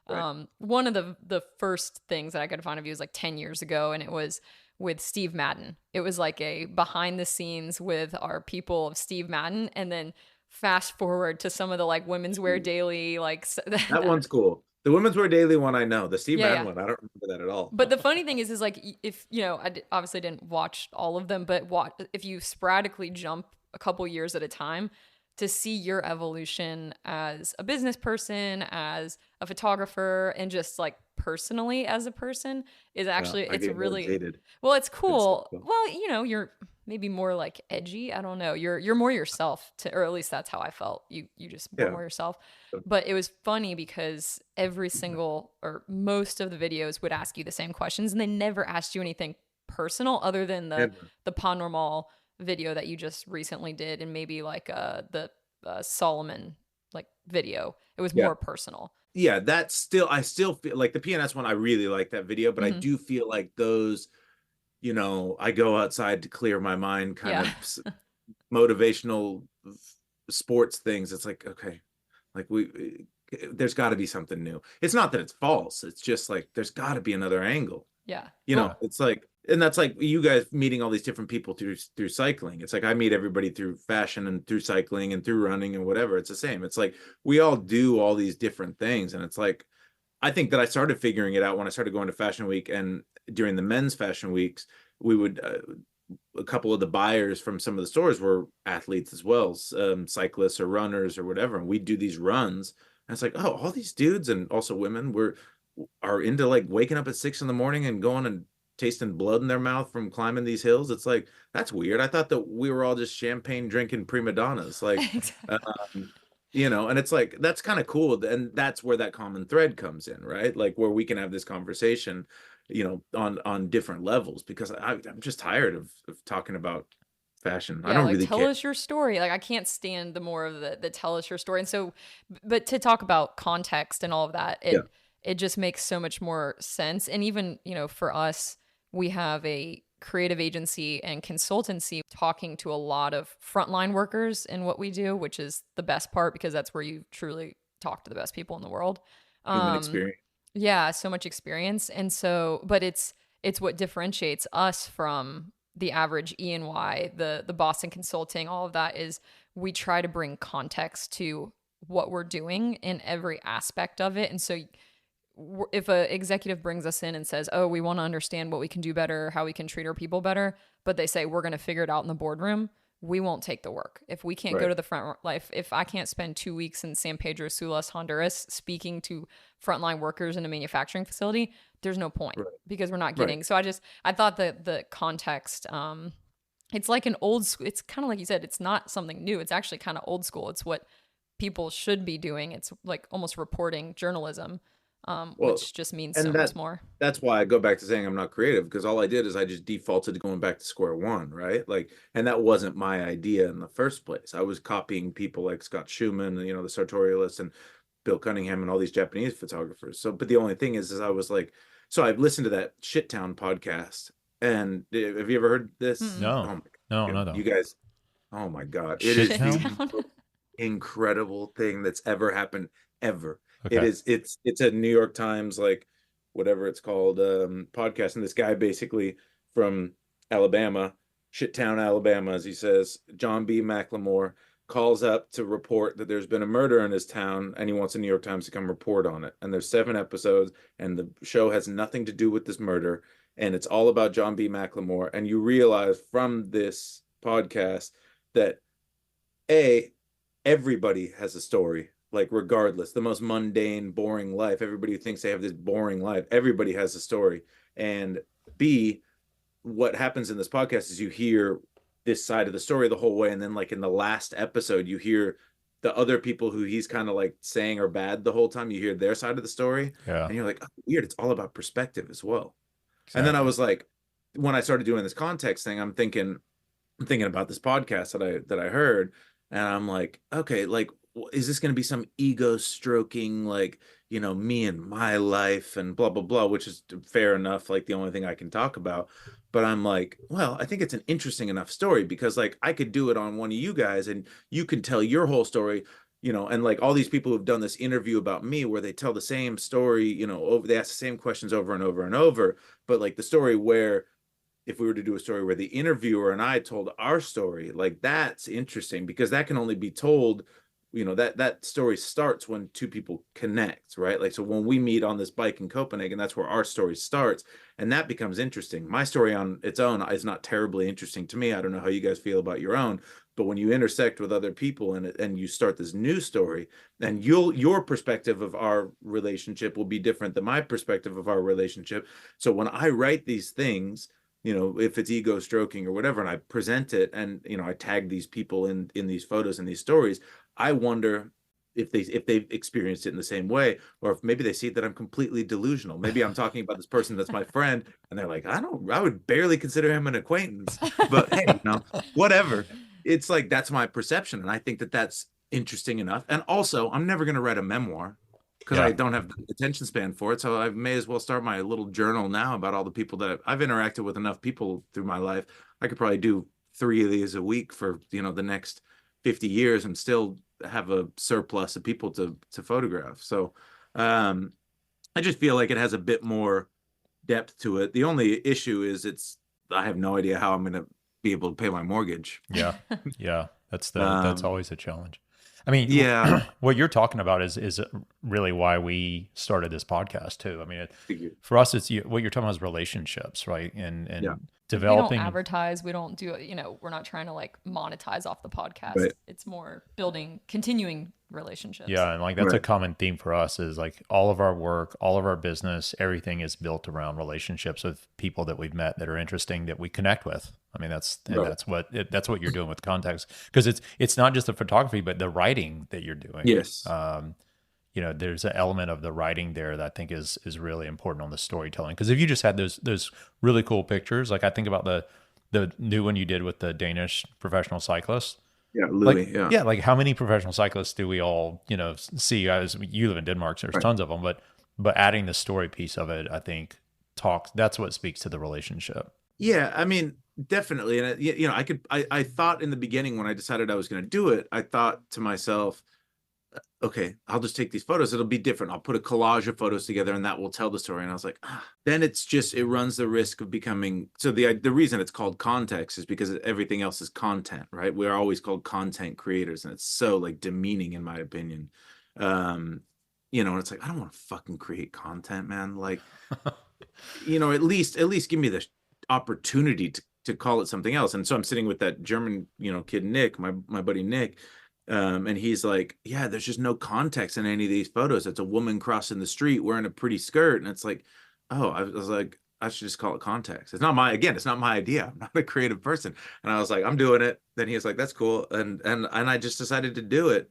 Right. One of the first things that I could find of you was like 10 years ago, and it was with Steve Madden. It was like a behind the scenes with our people of Steve Madden, and then fast forward to some of the like Women's Wear Daily, like that one's cool. The Women's Wear Daily one, I know. The Steve Madden one, I don't remember that at all. But the funny thing is like, if obviously didn't watch all of them, but if you sporadically jump a couple years at a time, to see your evolution as a business person, as a photographer, and just like personally as a person is actually, it's really, well, it's cool. Well, you're maybe more like edgy. I don't know. You're more yourself, or at least that's how I felt. You just were more yourself. But it was funny because every single or most of the videos would ask you the same questions, and they never asked you anything personal other than the Pas Normal video that you just recently did, and maybe like the Solomon like video. It was more personal. Yeah, I still feel like the PNS one, I really like that video, but I do feel like those, I go outside to clear my mind kind of motivational sports things. It's like, okay, like there's got to be something new. It's not that it's false. It's just like, there's got to be another angle. Yeah. It's like, and that's like you guys meeting all these different people through cycling. It's like I meet everybody through fashion and through cycling and through running and whatever. It's the same. It's like we all do all these different things. And it's like, I think that I started figuring it out when I started going to Fashion Week, and during the men's fashion weeks, we would, a couple of the buyers from some of the stores were athletes as well, cyclists or runners or whatever. And we'd do these runs. And it's like, oh, all these dudes and also women are into like waking up at 6 a.m. and going and tasting blood in their mouth from climbing these hills. It's like, that's weird. I thought that we were all just champagne drinking prima donnas, like, and it's like, that's kind of cool. And that's where that common thread comes in, right? Like where we can have this conversation, on different levels, because I'm just tired of talking about fashion. I don't really tell care. Us your story. Like I can't stand the more of the tell us your story. And so, but to talk about context and all of that, it just makes so much more sense. And even, for us, we have a creative agency and consultancy talking to a lot of frontline workers in what we do, which is the best part, because that's where you truly talk to the best people in the world. Human experience. Yeah, so much experience. And so, but it's what differentiates us from the average E&Y, the Boston Consulting, all of that is we try to bring context to what we're doing in every aspect of it. And so if an executive brings us in and says, oh, we want to understand what we can do better, how we can treat our people better, but they say we're going to figure it out in the boardroom, we won't take the work. If we can't go to the front life, if I can't spend 2 weeks in San Pedro Sulas, Honduras, speaking to frontline workers in a manufacturing facility, there's no point because we're not getting. So I thought that the context, it's like an old school, it's kind of like you said, it's not something new. It's actually kind of old school. It's what people should be doing. It's like almost reporting journalism. Which just means so much more. That's why I go back to saying I'm not creative, because all I did is I just defaulted to going back to square one, right? Like, and that wasn't my idea in the first place. I was copying people like Scott Schumann, the sartorialists, and Bill Cunningham, and all these Japanese photographers. So, but the only thing is I was like, so I've listened to that Shittown podcast, and have you ever heard this? No, no. You guys, oh my God, it is the most incredible thing that's ever happened ever. Okay. It's a New York Times, like whatever it's called, podcast. And this guy basically from Alabama, Shittown, Alabama, as he says, John B. McLemore, calls up to report that there's been a murder in his town, and he wants the New York Times to come report on it. And there's 7 episodes, and the show has nothing to do with this murder, and it's all about John B. McLemore. And you realize from this podcast that everybody has a story, like regardless, the most mundane, boring life. Everybody who thinks they have this boring life, everybody has a story. And B, what happens in this podcast is you hear this side of the story the whole way, and then like in the last episode you hear the other people who he's kind of like saying are bad the whole time. You hear their side of the story, and you're like, oh, weird, it's all about perspective as well. Exactly. And then I was like, when I started doing this context thing, I'm thinking about this podcast that I heard, and I'm like, okay, like, is this going to be some ego stroking, like, you know, me and my life and blah blah blah, which is fair enough, like the only thing I can talk about. But I'm like, well, I think it's an interesting enough story, because like I could do it on one of you guys and you can tell your whole story, you know, and like all these people who've done this interview about me where they tell the same story, you know, they ask the same questions over and over and over, but like the story where, if we were to do a story where the interviewer and I told our story, like that's interesting, because that can only be told, you know, that story starts when two people connect, right? Like, so when we meet on this bike in Copenhagen, that's where our story starts, and that becomes interesting. My story on its own is not terribly interesting to me. I don't know how you guys feel about your own, but when you intersect with other people and you start this new story, then your perspective of our relationship will be different than my perspective of our relationship. So when I write these things, you know, if it's ego stroking or whatever, and I present it, and, you know, I tag these people in these photos and these stories, I wonder if they've experienced it in the same way, or if maybe they see that I'm completely delusional. Maybe I'm talking about this person that's my friend, and they're like, I would barely consider him an acquaintance, but hey, you know, whatever. It's like, that's my perception, and I think that that's interesting enough. And also, I'm never going to write a memoir, because I don't have the attention span for it. So I may as well start my little journal now about all the people that I've interacted with. Enough people through my life. I could probably do 3 of these a week for, you know, the next 50 years and still have a surplus of people to photograph. So I just feel like it has a bit more depth to it. The only issue is I have no idea how I'm going to be able to pay my mortgage. Yeah. That's always a challenge. I mean, yeah, what you're talking about is really why we started this podcast too. I mean, for us, it's what you're talking about is relationships, right? And developing. We don't advertise. We don't do, you know, we're not trying to like monetize off the podcast. Right. It's more continuing relationships. Yeah. And like, that's a common theme for us, is like all of our work, all of our business, everything is built around relationships with people that we've met that are interesting, that we connect with. I mean, that's what you're doing with context, because it's not just the photography, but the writing that you're doing. Yes. You know, there's an element of the writing there that I think is really important on the storytelling. Because if you just had those really cool pictures, like I think about the new one you did with the Danish professional cyclist. Yeah, Louis. Like, like how many professional cyclists do we all, you know, see? As you live in Denmark, so there's tons of them, but adding the story piece of it, I think that's what speaks to the relationship. Yeah, I mean, definitely. And you know, I thought in the beginning, when I decided I was going to do it, I thought to myself, okay, I'll just take these photos. It'll be different. I'll put a collage of photos together, and that will tell the story. And I was like, then it runs the risk of becoming. So the reason it's called context is because everything else is content, right? We're always called content creators, and it's so like demeaning, in my opinion. You know, and it's like, I don't want to fucking create content, man. Like, you know, at least give me the opportunity to call it something else. And so I'm sitting with that German, you know, kid, Nick, my buddy Nick, and he's like, yeah, there's just no context in any of these photos. It's a woman crossing the street wearing a pretty skirt, and it's like, oh, I was like, I should just call it context. It's not my idea. I'm not a creative person. And I was like, I'm doing it. Then he was like, that's cool, and I just decided to do it,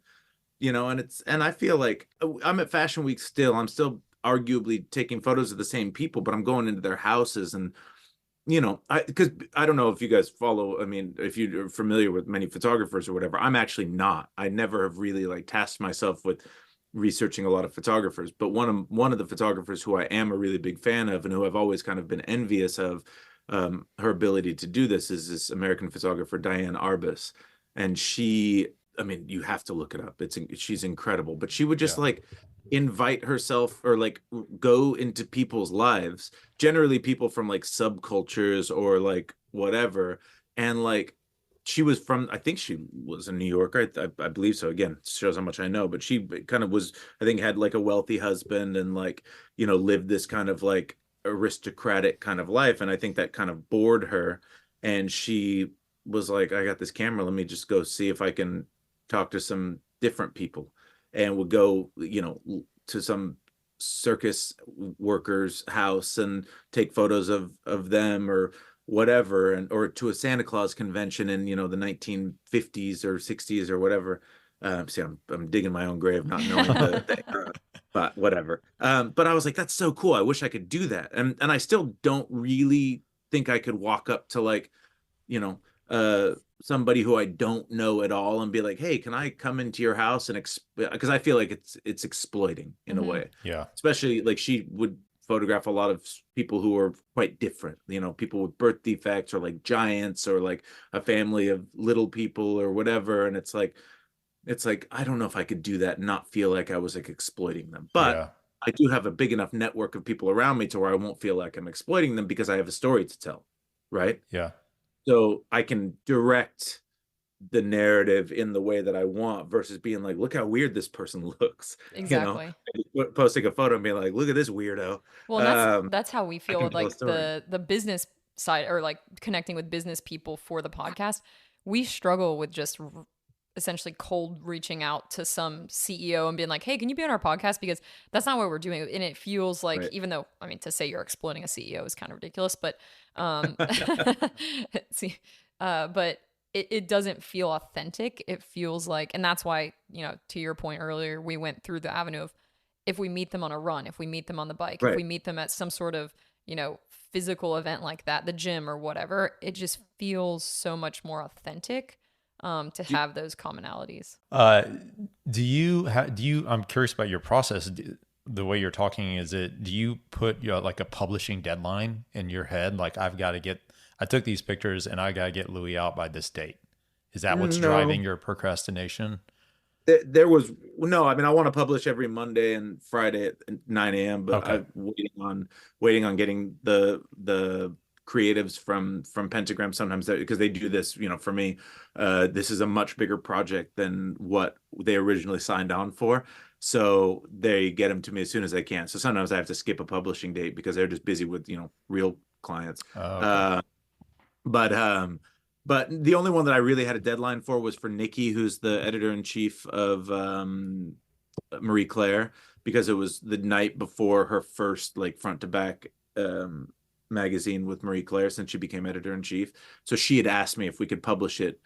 you know. And I feel like I'm at Fashion Week still. I'm still arguably taking photos of the same people, but I'm going into their houses, and you know, because I don't know if you guys follow, I mean, if you're familiar with many photographers or whatever. I'm actually not. I never have really like tasked myself with researching a lot of photographers, but one of the photographers who I am a really big fan of, and who I've always kind of been envious of her ability to do this, is this American photographer, Diane Arbus. And she, I mean, you have to look it up. She's incredible, but she would just like invite herself, or like go into people's lives, generally people from like subcultures or like whatever, and like she was from, I think she was a New Yorker. I believe so. Again, shows how much I know, but she kind of was, I think, had like a wealthy husband and like, lived this kind of like aristocratic kind of life. And I think that kind of bored her. And she was like, I got this camera. Let me just go see if I can talk to some different people, and would go, to some circus workers' house and take photos of them or whatever, and or to a Santa Claus convention in the 1950s or 60s or whatever. See, I'm digging my own grave, not knowing but whatever. But I was like, that's so cool. I wish I could do that, and I still don't really think I could walk up to like, somebody who I don't know at all and be like, hey, can I come into your house and because I feel like it's exploiting in a way. Yeah. Especially like she would photograph a lot of people who are quite different, people with birth defects or like giants or like a family of little people or whatever. And it's like, I don't know if I could do that and not feel like I was like exploiting them. But I do have a big enough network of people around me to where I won't feel like I'm exploiting them because I have a story to tell. Right. Yeah. So I can direct the narrative in the way that I want versus being like, look how weird this person looks. Exactly. Posting a photo and being like, look at this weirdo. Well, that's how we feel with tell a like story. the business side, or like connecting with business people for the podcast. We struggle with just essentially cold reaching out to some CEO and being like, hey, can you be on our podcast? Because that's not what we're doing. And it feels like, Right. even though, I mean, to say you're exploiting a CEO is kind of ridiculous, but see, but it doesn't feel authentic. It feels like, and that's why, to your point earlier, we went through the avenue of, if we meet them on a run, if we meet them on the bike, Right. if we meet them at some sort of, physical event like that, the gym or whatever, it just feels so much more authentic to have those commonalities. I'm curious about your process. The way you're talking, do you put like a publishing deadline in your head? Like, I took these pictures and I got to get Louis out by this date. Is that what's driving your procrastination? There was no, I mean, I want to publish every Monday and Friday at 9 a.m., but Okay. I'm waiting on getting the creatives from Pentagram sometimes, because they do this, for me, this is a much bigger project than what they originally signed on for. So they get them to me as soon as they can. So sometimes I have to skip a publishing date because they're just busy with, real clients. Okay. But the only one that I really had a deadline for was for Nikki, who's the editor-in-chief of Marie Claire, because it was the night before her first like front to back magazine with Marie Claire since she became editor-in-chief. So she had asked me if we could publish it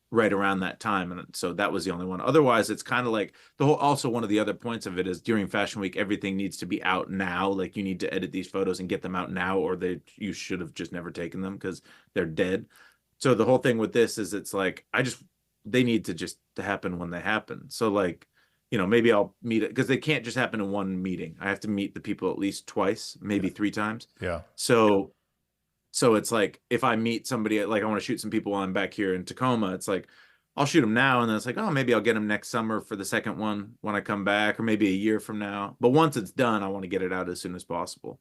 right around that time, and so that was the only one. Otherwise, it's kind of like also one of the other points of it is during Fashion Week, everything needs to be out now. Like, you need to edit these photos and get them out now, or you should have just never taken them because they're dead. So the whole thing with this is, it's like, they need to just to happen when they happen. So like, maybe I'll meet it, because they can't just happen in one meeting. I have to meet the people at least twice, maybe 3 times. Yeah. So it's like, if I meet somebody, like I want to shoot some people while I'm back here in Tacoma, it's like, I'll shoot them now. And then it's like, oh, maybe I'll get them next summer for the second one when I come back, or maybe a year from now. But once it's done, I want to get it out as soon as possible.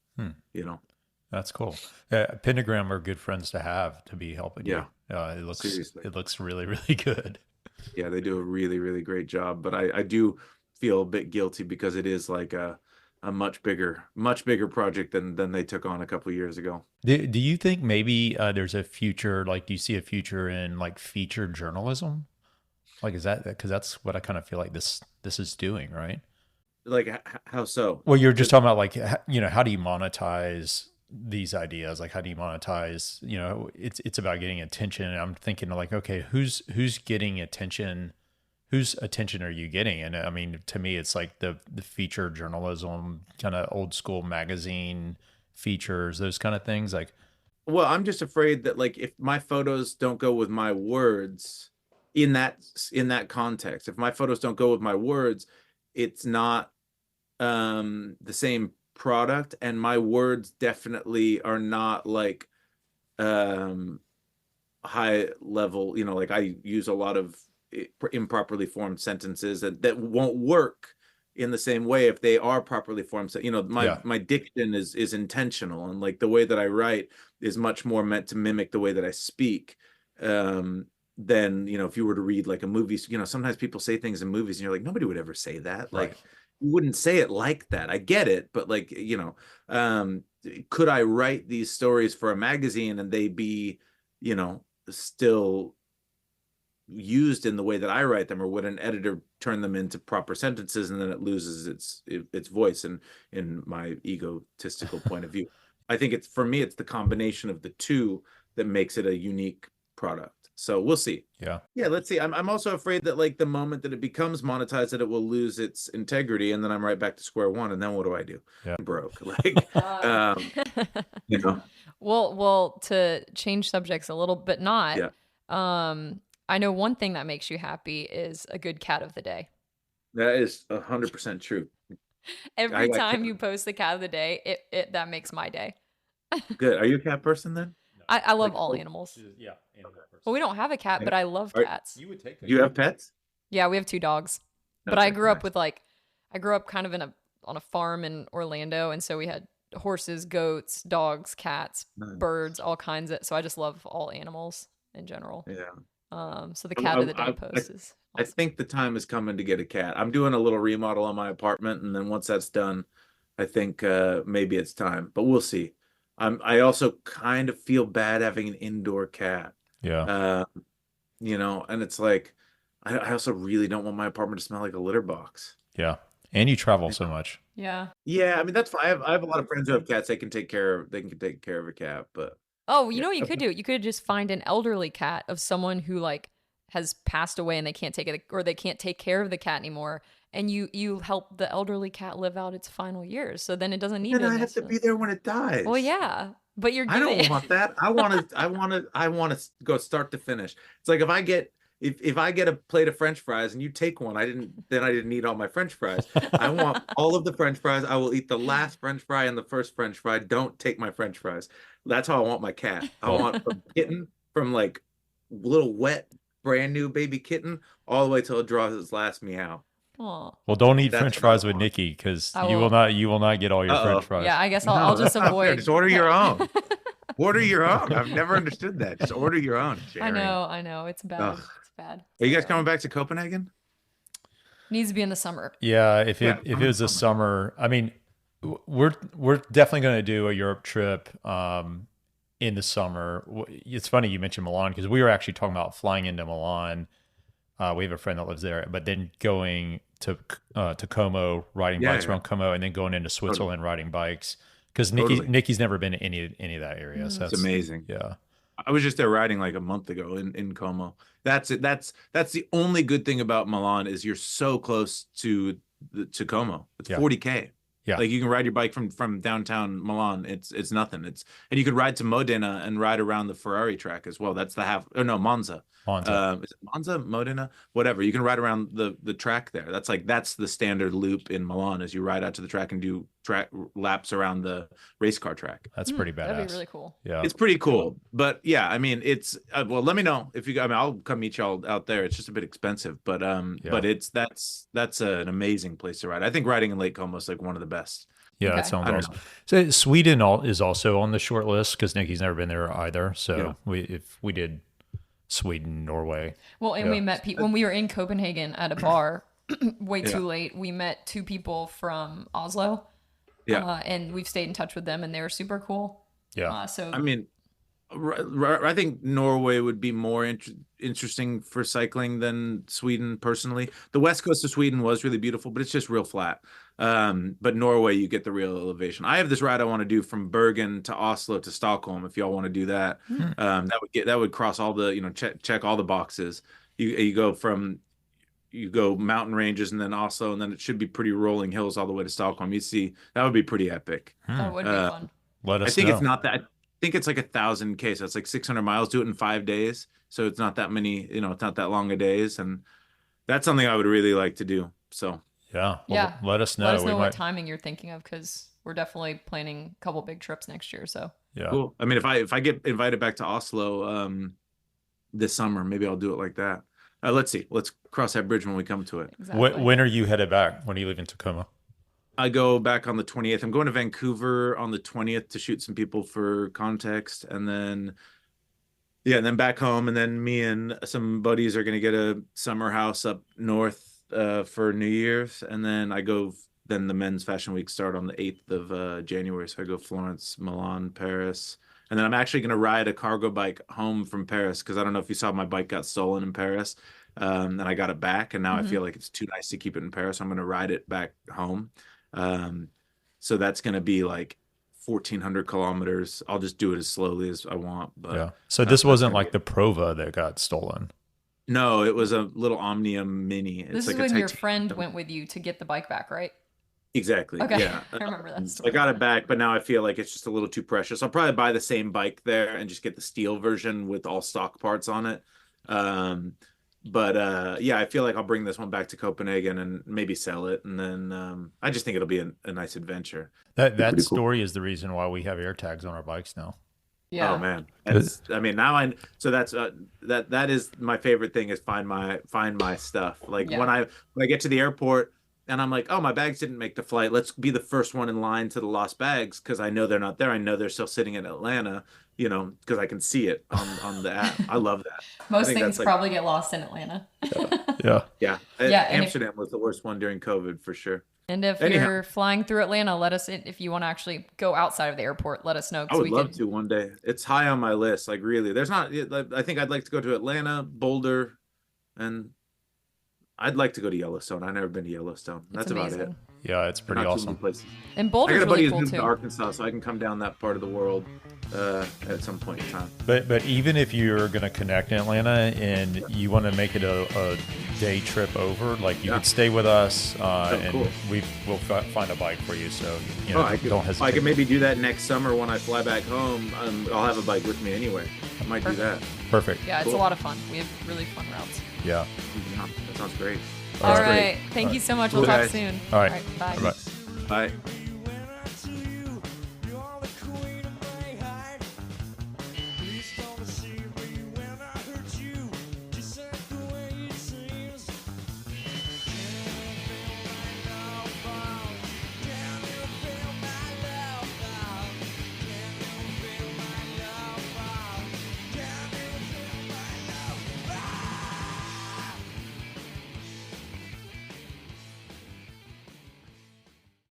That's cool. Pentagram are good friends to have to be helping you. It looks really, really good. Yeah, they do a really, really great job. But I do feel a bit guilty because it is like a much bigger project than they took on a couple of years ago. Do you think maybe there's a future, like, do you see a future in like featured journalism? Like, is that, because that's what I kind of feel like this is doing, right? Like, how so? Well, you're just talking about like, how do you monetize these ideas? Like, how do you monetize, it's about getting attention. And I'm thinking like, okay, who's getting attention? Whose attention are you getting? And I mean, to me, it's like the feature journalism, kind of old school magazine features, those kind of things. Like, well, I'm just afraid that like, if my photos don't go with my words in that context, if my photos don't go with my words, it's not the same product, and my words definitely are not like high level, like I use a lot of improperly formed sentences that won't work in the same way if they are properly formed. So, my diction is intentional, and like the way that I write is much more meant to mimic the way that I speak. than, if you were to read like a movie. Sometimes people say things in movies and you're like, nobody would ever say that. Like, you wouldn't say it like that. I get it, but like, could I write these stories for a magazine and they be, still used in the way that I write them, or would an editor turn them into proper sentences and then it loses its voice? And in my egotistical point of view, I think for me, it's the combination of the two that makes it a unique product. So we'll see. Yeah. Let's see. I'm also afraid that like the moment that it becomes monetized, that it will lose its integrity, and then I'm right back to square one. And then what do I do? Yeah. I'm broke. Like, Well, to change subjects a little, but not. Yeah. I know one thing that makes you happy is a good cat of the day. That is 100% true. Every time you post the cat of the day, that makes my day. Good. Are you a cat person then? I love all animals. Yeah. Animal person. Well, we don't have a cat, but I love cats. You would take. You have pets? Yeah, we have 2 dogs. But I grew up with I grew up kind of on a farm in Orlando, and so we had horses, goats, dogs, cats, birds, all kinds of. So I just love all animals in general. Yeah. So the cat of the day post is. Awesome. I think the time is coming to get a cat. I'm doing a little remodel on my apartment, and then once that's done, I think maybe it's time. But we'll see. I also kind of feel bad having an indoor cat. Yeah. And it's like, I also really don't want my apartment to smell like a litter box. Yeah. And you travel so much. Yeah. Yeah. I mean, that's fine. I have a lot of friends who have cats. They can take care of a cat, but. Oh, you know what you could do? You could just find an elderly cat of someone who like has passed away and they can't take it, or they can't take care of the cat anymore. And you help the elderly cat live out its final years. So then it doesn't need. And I have to be there when it dies. Well, yeah, but I don't want that. I want to go start to finish. It's like if I get a plate of French fries and you take one, I didn't eat all my French fries. I want all of the French fries. I will eat the last French fry and the first French fry. Don't take my French fries. That's how I want my cat. I want from kitten, from like little wet, brand new baby kitten, all the way till it draws its last meow. Aww. Well, don't eat French fries with Nikki, because you will not get all your French fries. Yeah, I guess I'll just avoid. Just order your own. Order your own. I've never understood that. Just order your own. Sharing. I know. It's bad. Ugh. It's bad. Are you guys coming back to Copenhagen? Needs to be in the summer. Yeah, if it was the summer, I mean, we're definitely going to do a Europe trip in the summer. It's funny you mentioned Milan, because we were actually talking about flying into Milan. We have a friend that lives there, but then going to Como, riding bikes around Como, and then going into Switzerland riding bikes, because Nikki's never been to any of that area. So it's amazing. Yeah, I was just there riding like a month ago in Como. That's it. That's the only good thing about Milan, is you're so close to Como. It's 40K. Yeah, like you can ride your bike from downtown Milan. It's nothing. And you could ride to Modena and ride around the Ferrari track as well. That's Monza. Is it Monza, Modena, whatever. You can ride around the track there. That's the standard loop in Milan, is you ride out to the track and do track laps around the race car track. That's pretty badass. That'd be really cool. Yeah, it's pretty cool. But yeah, I mean, it's well, let me know if you. I mean, I'll come meet y'all out there. It's just a bit expensive, but but that's an amazing place to ride. I think riding in Lake Como is like one of the best. Yeah, that sounds awesome. So Sweden is also on the short list, because Nikki's never been there either. So if we did Sweden, Norway. Well, and we met people when we were in Copenhagen at a bar way too late. We met 2 people from Oslo. Yeah. And we've stayed in touch with them, and they were super cool. Yeah. So I mean, I think Norway would be more interesting for cycling than Sweden, personally. The west coast of Sweden was really beautiful, but it's just real flat. But Norway, you get the real elevation. I have this ride I want to do from Bergen to Oslo to Stockholm. If y'all want to do that, that would cross all the check all the boxes. You go mountain ranges and then Oslo, and then it should be pretty rolling hills all the way to Stockholm. You see, that would be pretty epic. That would be fun. Let us I think know. it's not that. I think it's like 1,000K, so it's like 600 miles. Do it in 5 days, so it's not that many. It's not that long a days, and that's something I would really like to do. So let us know. Let us know what timing you're thinking of, because we're definitely planning a couple big trips next year. So cool. I mean, if I get invited back to Oslo this summer, maybe I'll do it like that. Let's see. Let's cross that bridge when we come to it. Exactly. When are you headed back? When are you leaving Tacoma? I go back on the 28th. I'm going to Vancouver on the 20th to shoot some people for Context. And then Yeah, and then back home, and then me and some buddies are gonna get a summer house up north for New Year's, and then I go. Then the men's fashion week start on the 8th of January, so I go Florence, Milan, Paris, and then I'm actually gonna ride a cargo bike home from Paris because I don't know if you saw my bike got stolen in Paris, and I got it back, and now I feel like it's too nice to keep it in Paris. I'm gonna ride it back home, um, so that's gonna be like 1,400 kilometers. I'll just do it as slowly as I want. But Yeah. So this wasn't like the Prova that got stolen. no, it was a little Omnium Mini. It's This like is a when your Titanium. friend went with you to get the bike back, right? Exactly. Okay. Yeah. I remember that I story. got it back, but now I feel like it's just a little too precious. I'll probably buy the same bike there and just get the steel version with all stock parts on it. But yeah, I feel like I'll bring this one back to Copenhagen and maybe sell it, and then I just think it'll be a nice adventure. That story is the reason why we have air tags on our bikes now. Yeah. Oh man, that's, I mean, now I so that's that is my favorite thing is find my stuff. Like Yeah. when I get to the airport and I'm like, oh, my bags didn't make the flight. Let's be the first one in line to the lost bags because I know they're not there. I know they're still sitting in Atlanta, because I can see it on the app. I love that. Most think things that's, like- probably get lost in Atlanta. Yeah. Yeah, Yeah, and Amsterdam was the worst one during COVID for sure. And if Anyhow. you're flying through Atlanta, let us if you want to actually go outside of the airport, let us know. I would love to one day. It's high on my list. Like really, there's not. I think I'd like to go to Atlanta, Boulder, and I'd like to go to Yellowstone. I've never been to Yellowstone. That's about it. Yeah, it's pretty Not too many awesome. places. And I Boulder's got a buddy really who's cool moved to too. Arkansas, so I can come down that part of the world at some point in time. But even if you're going to connect in Atlanta and you want to make it a day trip over, like you could stay with us and cool. we'll find a bike for you. So Don't hesitate. I can maybe do that next summer when I fly back home. I'll have a bike with me anyway. I might do that. Perfect. Yeah, it's Cool. a lot of fun. We have really fun routes. Yeah. Yeah, that sounds great. All That's right. great. Thank All you right. so much. Cool, We'll talk guys. soon. All right. Bye. Bye. Bye.